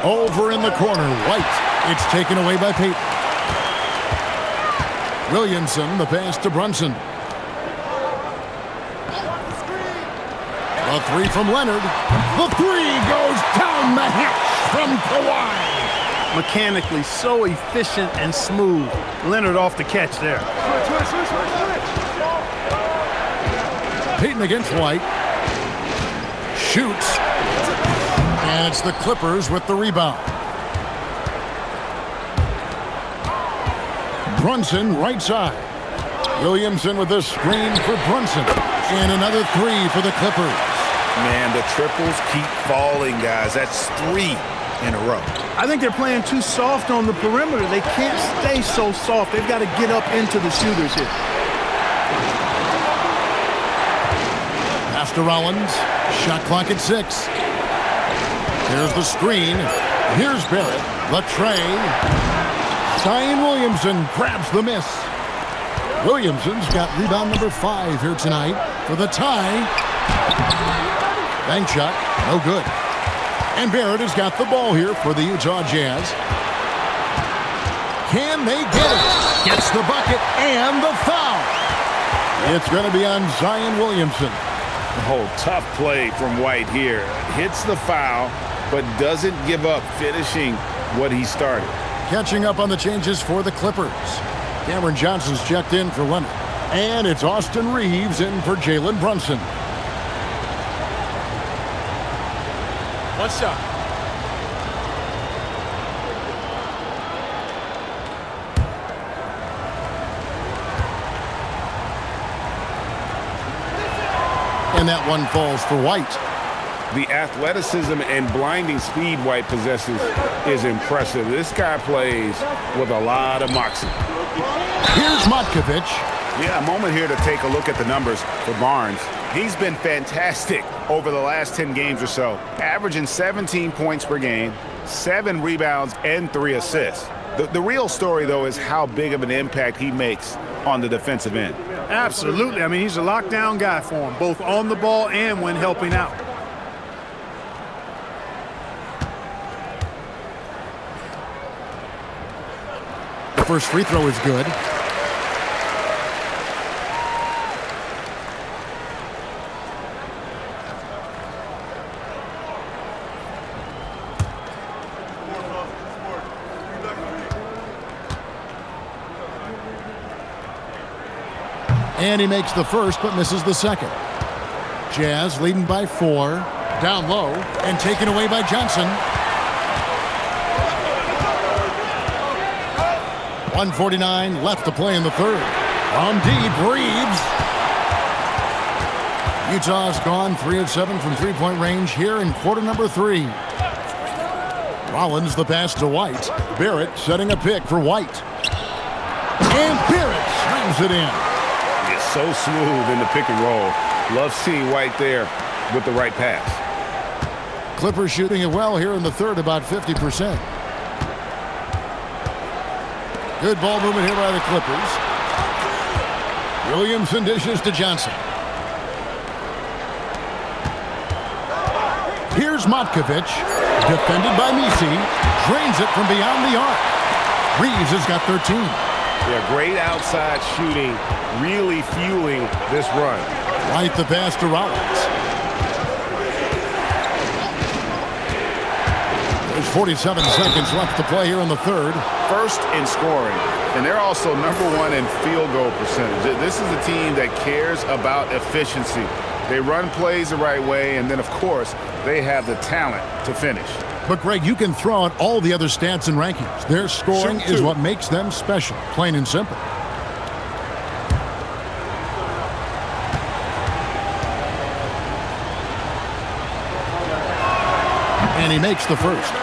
Over in the corner, White. It's taken away by Payton. Williamson, the pass to Brunson. The three from Leonard. The three goes down the hatch from Kawhi. Mechanically so efficient and smooth. Leonard off the catch there. Payton against White. shoots. And it's the Clippers with the rebound. Brunson, right side. Williamson with a screen for Brunson. And another three for the Clippers. Man, the triples keep falling, guys. That's 3 in a row. I think they're playing too soft on the perimeter. They can't stay so soft. They've got to get up into the shooters here. Pass to Rollins. Shot clock at 6. Here's the screen. Here's Barrett. The tray. Zion Williamson grabs the miss. Williamson's got rebound number 5 here tonight for the tie. Bank shot, no good. And Barrett has got the ball here for the Utah Jazz. Can they get it? Gets the bucket and the foul. It's going to be on Zion Williamson. Oh, tough play from White here. Hits the foul, but doesn't give up finishing what he started. Catching up on the changes for the Clippers. Cameron Johnson's checked in for Leonard. And it's Austin Reeves in for Jalen Brunson. One shot. And that one falls for White. The athleticism and blinding speed White possesses is impressive. This guy plays with a lot of moxie. Here's Matkovic. Yeah, a moment here to take a look at the numbers for Barnes. He's been fantastic over the last 10 games or so, averaging 17 points per game, 7 rebounds, and 3 assists. The real story, though, is how big of an impact he makes on the defensive end. Absolutely. I mean, he's a lockdown guy for him, both on the ball and when helping out. The first free throw is good. And he makes the first, but misses the second. Jazz leading by 4. Down low, and taken away by Johnson. 1:49 left to play in the third. From deep, Reeves. Utah's gone 3 of 7 from three-point range here in quarter number 3. Rollins the pass to White. Barrett setting a pick for White. And Barrett slams it in. It's so smooth in the pick and roll. Love seeing White there with the right pass. Clippers shooting it well here in the third, about 50%. Good ball movement here by the Clippers. Williamson dishes to Johnson. Here's Matkovic. Defended by Misi. Drains it from beyond the arc. Reeves has got 13. Yeah, great outside shooting, really fueling this run. White the pass to Rollins. There's 47 seconds left to play here in the third. First in scoring, and they're also #1 in field goal percentage. This is a team that cares about efficiency. They run plays the right way, and then, of course, they have the talent to finish. But, Greg, you can throw out all the other stats and rankings. Their scoring is what makes them special, plain and simple. And he makes the first.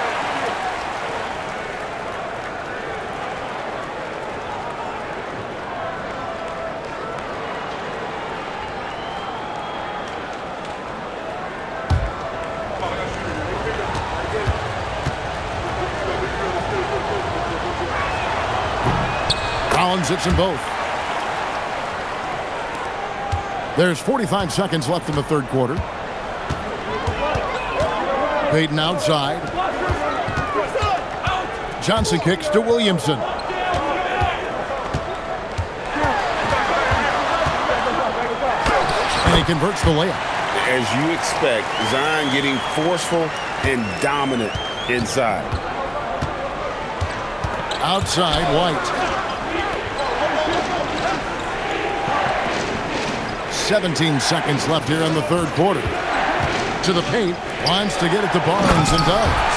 Rollins hits them both. There's 45 seconds left in the third quarter. Payton outside. Johnson kicks to Williamson. And he converts the layup. As you expect, Zion getting forceful and dominant inside. Outside, White. 17 seconds left here in the third quarter. to the paint. Wants to get it to Barnes and does.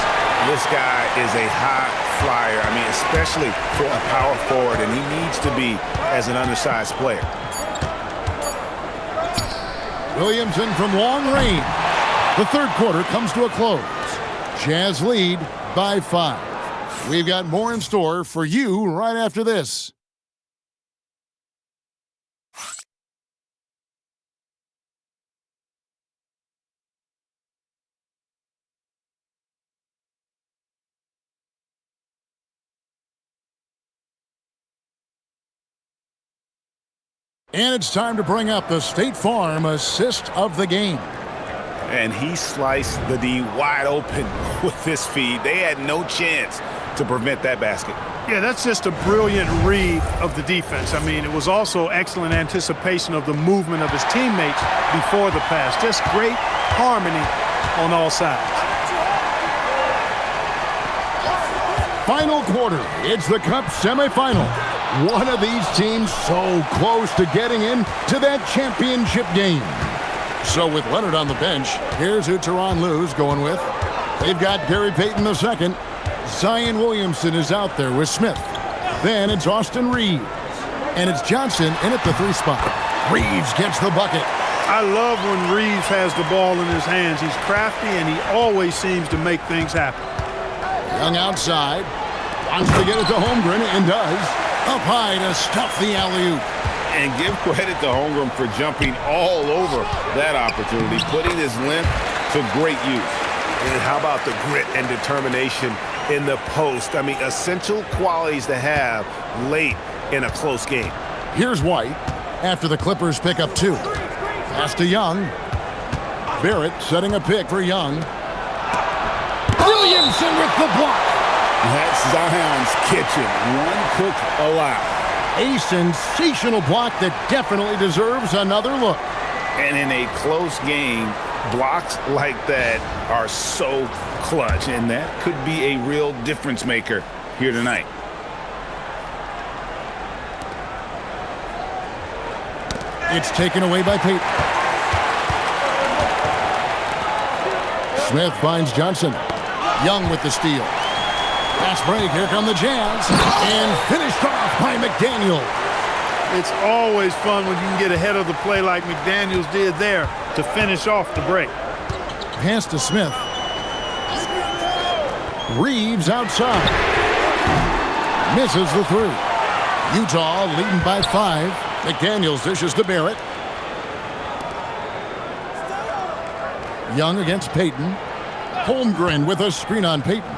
This guy is a high flyer. I mean, especially for a power forward, and he needs to be as an undersized player. Williamson from long range. The third quarter comes to a close. Jazz lead by 5. We've got more in store for you right after this. And it's time to bring up the State Farm assist of the game. And he sliced the D wide open with this feed. They had no chance to prevent that basket. Yeah, that's just a brilliant read of the defense. I mean, it was also excellent anticipation of the movement of his teammates before the pass. Just great harmony on all sides. Final quarter. It's the Cup semifinal. One of these teams so close to getting into that championship game. So with Leonard on the bench, here's who Tyronn Lue's going with. They've got Gary Payton II. Zion Williamson is out there with Smith. Then it's Austin Reeves. And it's Johnson in at the 3 spot. Reeves gets the bucket. I love when Reeves has the ball in his hands. He's crafty, and he always seems to make things happen. Young outside. Wants to get it to Holmgren and does. Up high to stuff the alley-oop. And give credit to Holmgren for jumping all over that opportunity, putting his length to great use. And how about the grit and determination in the post? I mean, essential qualities to have late in a close game. Here's White after the Clippers pick up 2. Pass to Young. Barrett setting a pick for Young. Williamson with the block. That's Zion's kitchen. One cook allowed. A sensational block that definitely deserves another look. And in a close game, blocks like that are so clutch, and that could be a real difference maker here tonight. It's taken away by Payton. Smith finds Johnson. Young with the steal. Fast break, here come the Jazz, and finished off by McDaniel. It's always fun when you can get ahead of the play like McDaniels did there to finish off the break. Pass to Smith. Reeves outside. Misses the 3. Utah leading by 5. McDaniels dishes to Barrett. Young against Payton. Holmgren with a screen on Payton.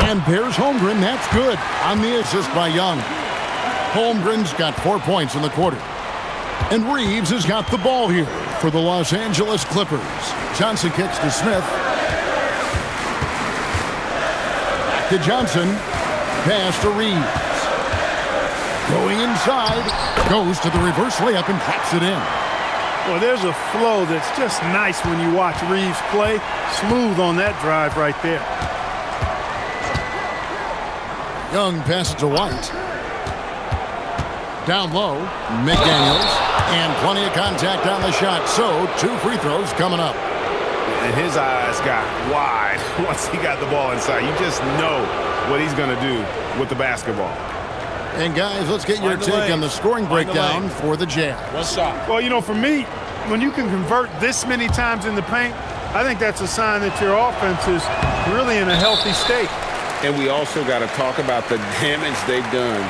And there's Holmgren. That's good on the assist by Young. Holmgren's got 4 points in the quarter. And Reeves has got the ball here for the Los Angeles Clippers. Johnson kicks to Smith. Back to Johnson. Pass to Reeves. Going inside. Goes to the reverse layup and traps it in. Well, there's a flow that's just nice when you watch Reeves play. Smooth on that drive right there. Young passes to White. Down low, McDaniels. And plenty of contact on the shot. So, 2 free throws coming up. And his eyes got wide once he got the ball inside. You just know what he's going to do with the basketball. And guys, let's get your take on the scoring breakdown for the Jazz. One shot. Well, you know, for me, when you can convert this many times in the paint, I think that's a sign that your offense is really in a healthy state. And we also got to talk about the damage they've done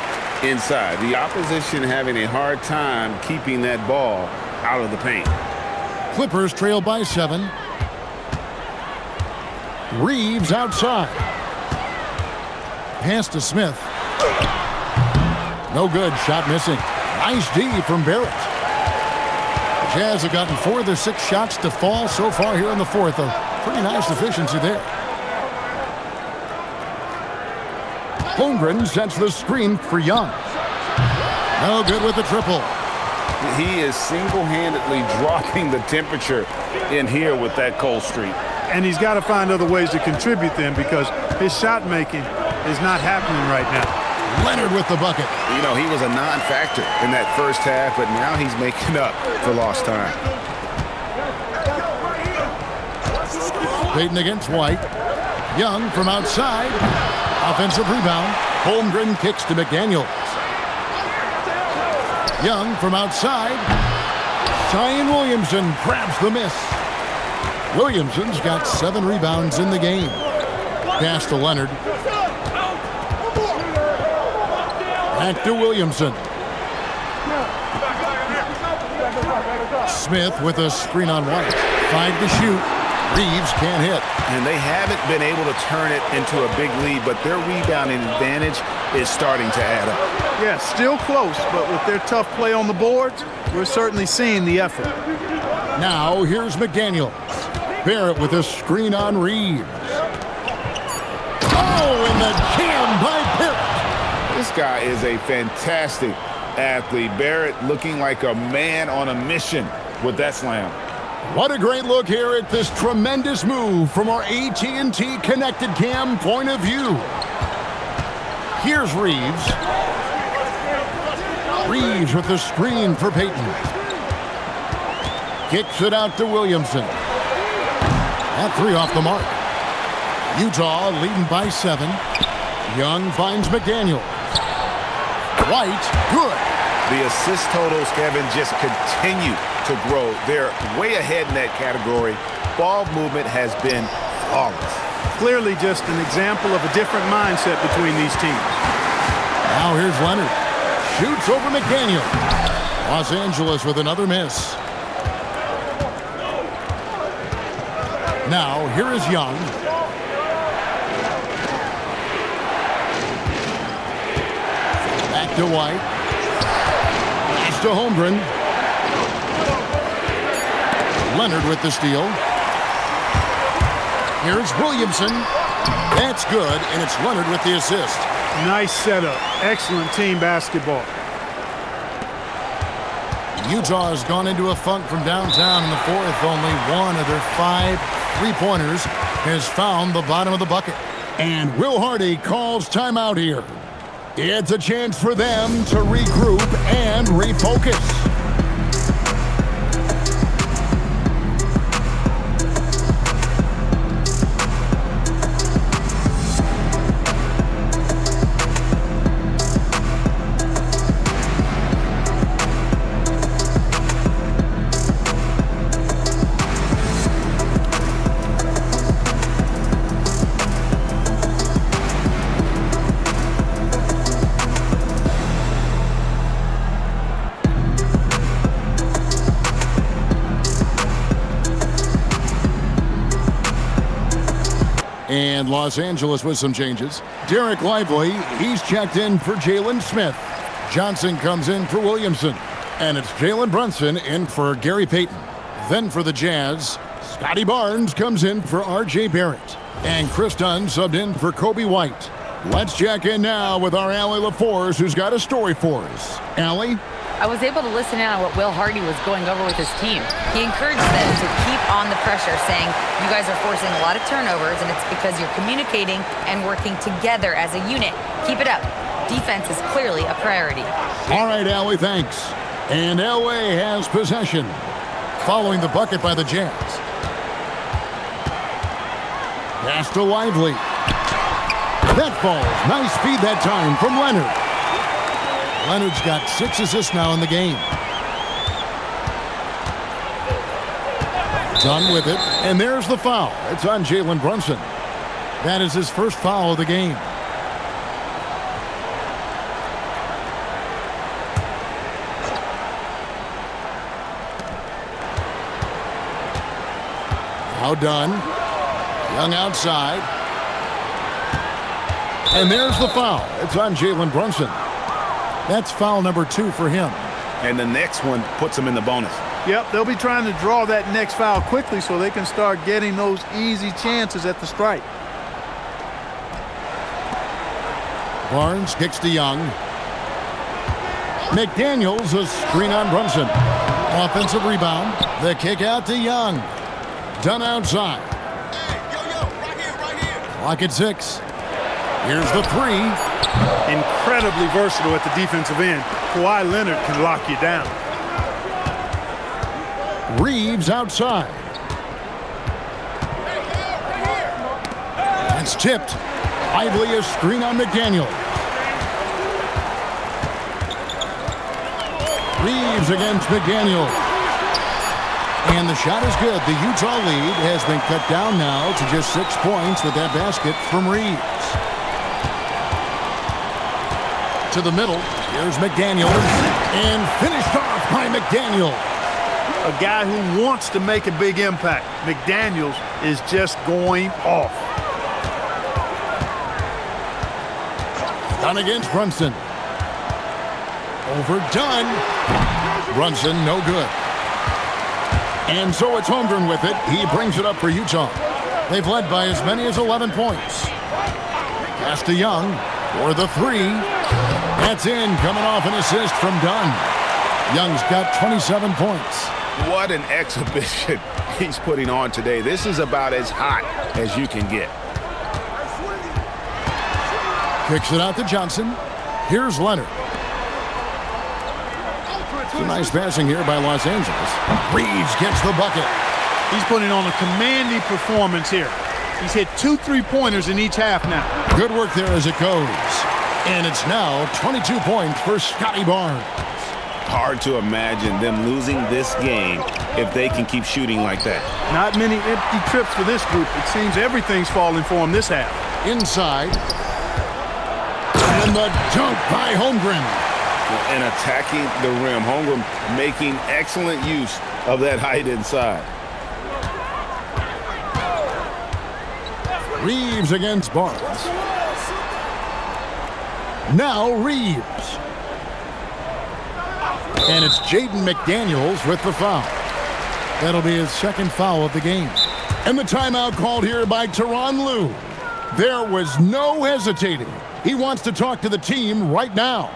inside. The opposition having a hard time keeping that ball out of the paint. Clippers trail by 7. Reeves outside. Pass to Smith. No good. Shot missing. Nice D from Barrett. The Jazz have gotten 4 of their 6 shots to fall so far here in the 4th. A pretty nice efficiency there. Holmgren sets the screen for Young. No good with the triple. He is single-handedly dropping the temperature in here with that cold streak. And he's got to find other ways to contribute then, because his shot making is not happening right now. Leonard with the bucket. You know, he was a non-factor in that first half, but now he's making up for lost time. Payton against White. Young from outside. Offensive rebound. Holmgren kicks to McDaniels. Young from outside. Zion Williamson grabs the miss. Williamson's got 7 rebounds in the game. Pass to Leonard. Back to Williamson. Smith with a screen on White. 5 to shoot. Reeves can't hit. And they haven't been able to turn it into a big lead, but their rebounding advantage is starting to add up. Yeah, still close, but with their tough play on the boards, we're certainly seeing the effort. Now here's McDaniels. Barrett with a screen on Reeves. Oh, and the jam by Pitt. This guy is a fantastic athlete. Barrett looking like a man on a mission with that slam. What a great look here at this tremendous move from our AT&T Connected Cam point of view. Here's Reeves. Reeves with the screen for Payton. Kicks it out to Williamson. That 3 off the mark. Utah leading by 7. Young finds McDaniel. White, good. The assist totals, Kevin, just continue to grow. They're way ahead in that category. Ball movement has been flawless. Clearly just an example of a different mindset between these teams. Now here's Leonard. Shoots over McDaniel. Los Angeles with another miss. Now here is Young. Back to White. Pass to Holmgren. Leonard with the steal. Here's Williamson. That's good, and it's Leonard with the assist. Nice setup. Excellent team basketball. Utah has gone into a funk from downtown in the 4th. Only one of their 5 3-pointers has found the bottom of the bucket. And Will Hardy calls timeout here. It's a chance for them to regroup and refocus. And Los Angeles with some changes. Derek Lively, he's checked in for Jalen Smith. Johnson comes in for Williamson. And it's Jalen Brunson in for Gary Payton. Then for the Jazz, Scotty Barnes comes in for R.J. Barrett. And Chris Dunn subbed in for Kobe White. Let's check in now with our Allie LaForce, who's got a story for us. Allie? I was able to listen in on what Will Hardy was going over with his team. He encouraged them to keep on the pressure, saying, you guys are forcing a lot of turnovers, and it's because you're communicating and working together as a unit. Keep it up. Defense is clearly a priority. All right, Allie, thanks. And LA has possession, following the bucket by the Jazz. Pass to Lively. That falls. Nice feed that time from Leonard. Leonard's got 6 assists now in the game. Done with it, and there's the foul. It's on Jalen Brunson. That is his first foul of the game. Now done. Young outside. And there's the foul. It's on Jalen Brunson. That's foul number 2 for him. And the next one puts him in the bonus. Yep, they'll be trying to draw that next foul quickly so they can start getting those easy chances at the strike. Barnes kicks to Young. McDaniels, a screen on Brunson. Offensive rebound. The kick out to Young. Done outside. Clock at 6. Here's the 3. Incredibly versatile at the defensive end. Kawhi Leonard can lock you down. Reeves outside. It's tipped. Lively a screen on McDaniel. Reeves against McDaniel. And the shot is good. The Utah lead has been cut down now to just 6 points with that basket from Reeves. To the middle. Here's McDaniel. And finished off by McDaniel. A guy who wants to make a big impact. McDaniels is just going off. Done against Brunson. Overdone. Brunson, no good. And so it's Holmgren with it. He brings it up for Utah. They've led by as many as 11 points. Pass to Young for the three. That's in, coming off an assist from Dunn. Young's got 27 points. What an exhibition he's putting on today. This is about as hot as you can get. Kicks it out to Johnson. Here's Leonard. Some nice passing here by Los Angeles. Reeves gets the bucket. He's putting on a commanding performance here. He's hit 2 3-pointers in each half now. Good work there as it goes. And it's now 22 points for Scotty Barnes. Hard to imagine them losing this game if they can keep shooting like that. Not many empty trips for this group. It seems everything's falling for them this half. Inside. And the dunk by Holmgren. And attacking the rim. Holmgren making excellent use of that height inside. Reeves against Barnes. Now Reeves. And it's Jaden McDaniels with the foul. That'll be his second foul of the game. And the timeout called here by Tyronn Lue. There was no hesitating. He wants to talk to the team right now.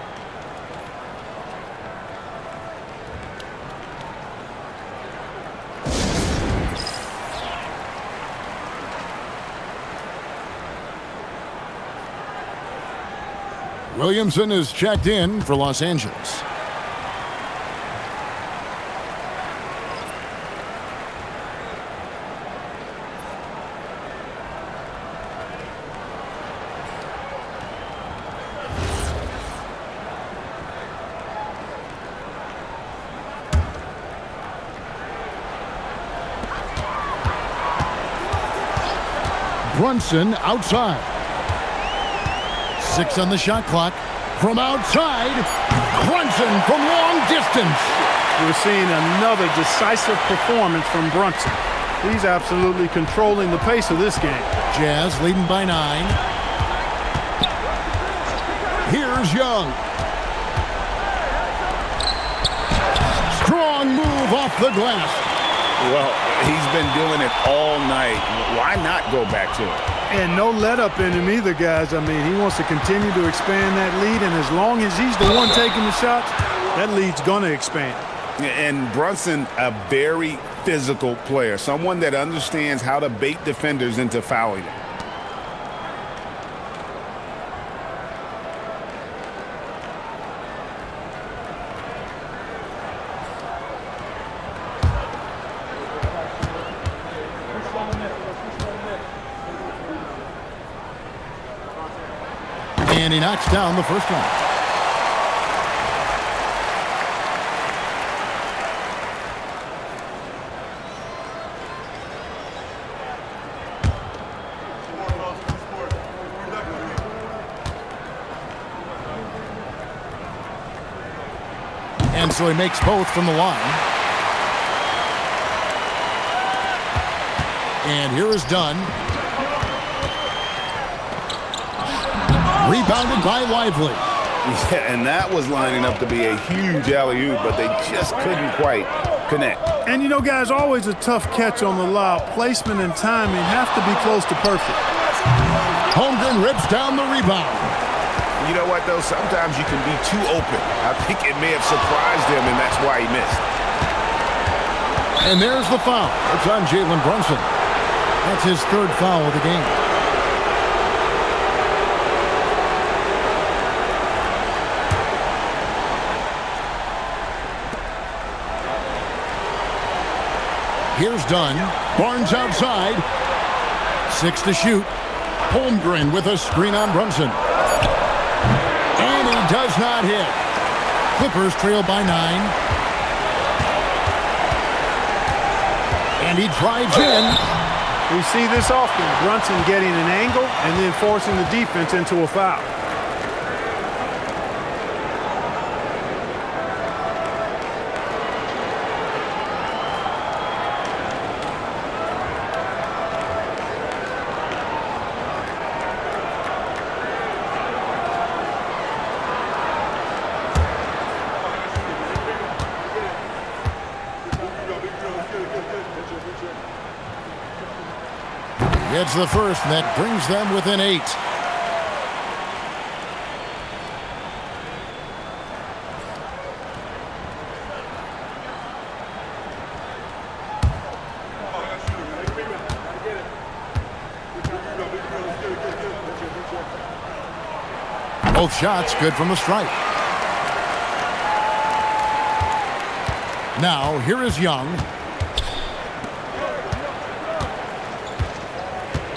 Williamson is checked in for Los Angeles. Brunson outside. 6 on the shot clock. From outside, Brunson from long distance. We're seeing another decisive performance from Brunson. He's absolutely controlling the pace of this game. Jazz leading by 9. Here's Young. Strong move off the glass. Well, he's been doing it all night. Why not go back to it? And no let up in him either, guys. I mean, he wants to continue to expand that lead, and as long as he's the one taking the shots, that lead's going to expand. And Brunson, a very physical player, someone that understands how to bait defenders into fouling him. And he knocks down the first one. And so he makes both from the line. And here is Dunn. Rebounded by Lively. Yeah, and that was lining up to be a huge alley-oop, but they just couldn't quite connect. And you know, guys, always a tough catch on the lob. Placement and timing have to be close to perfect. Holmgren rips down the rebound. You know what, though? Sometimes you can be too open. I think it may have surprised him, and that's why he missed. And there's the foul. It's on Jalen Brunson. That's his third foul of the game. Here's Dunn. Barnes outside. 6 to shoot. Holmgren with a screen on Brunson. And he does not hit. Clippers trail by 9. And he drives in. We see this often. Brunson getting an angle and then forcing the defense into a foul. It's the first, and that brings them within 8. Both shots good from the stripe. Now, here is Young.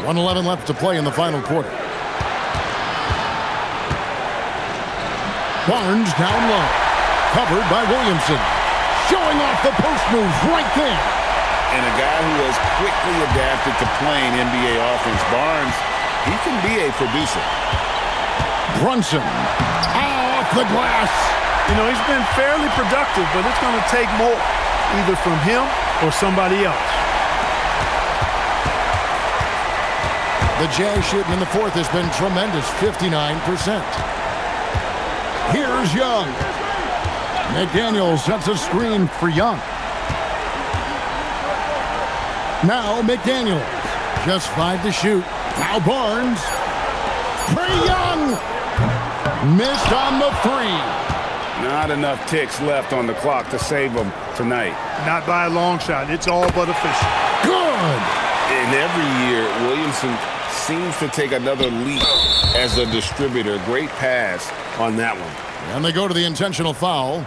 1:11 left to play in the final quarter. Barnes down low. Covered by Williamson. Showing off the post move right there. And a guy who has quickly adapted to playing NBA offense. Barnes, he can be a producer. Brunson. Off the glass. You know, he's been fairly productive, but it's going to take more, either from him or somebody else. The Jazz shooting in the fourth has been tremendous, 59%. Here's Young. McDaniel sets a screen for Young. Now McDaniel, just 5 to shoot. Now Barnes. Trae Young. Missed on the 3. Not enough ticks left on the clock to save them tonight. Not by a long shot. It's all but official. Good. And every year, Williamson seems to take another leap as a distributor. Great pass on that one. And they go to the intentional foul.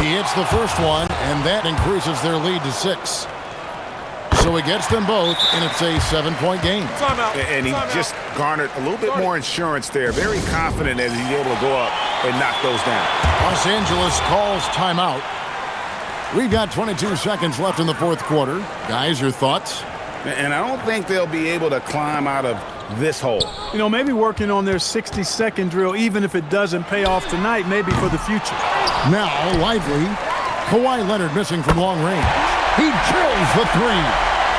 He hits the first one, and that increases their lead to 6. So he gets them both, and it's a 7-point game. And he just garnered a little bit more insurance there. Very confident that he's able to go up and knock those down. Los Angeles calls timeout. We've got 22 seconds left in the fourth quarter. Guys, your thoughts? And I don't think they'll be able to climb out of this hole. You know, maybe working on their 60-second drill, even if it doesn't pay off tonight, maybe for the future. Now, Lively. Kawhi Leonard missing from long range. He drills the 3.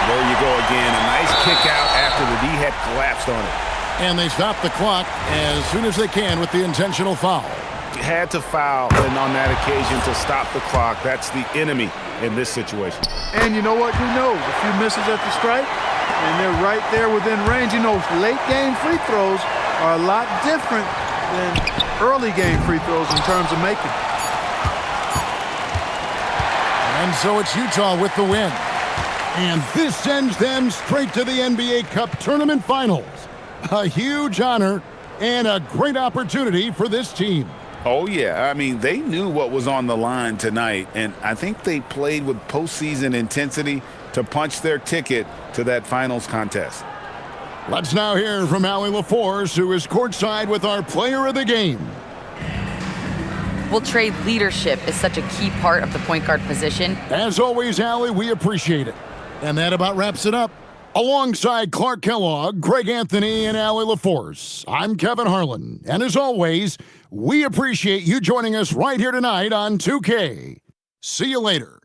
There you go again. A nice kick out after the D had collapsed on it. And they stop the clock as soon as they can with the intentional foul. Had to foul, and on that occasion to stop the clock. That's the enemy in this situation. And you know what? Who knows? A few misses at the stripe, and they're right there within range. You know, late game free throws are a lot different than early game free throws in terms of making. And so it's Utah with the win. And this sends them straight to the NBA Cup Tournament Finals. A huge honor and a great opportunity for this team. Oh, yeah. I mean, they knew what was on the line tonight, and I think they played with postseason intensity to punch their ticket to that finals contest. Let's now hear from Allie LaForce, who is courtside with our player of the game. Well, Trey, leadership is such a key part of the point guard position. As always, Allie, we appreciate it. And that about wraps it up. Alongside Clark Kellogg, Greg Anthony, and Allie LaForce, I'm Kevin Harlan. And as always, we appreciate you joining us right here tonight on 2K. See you later.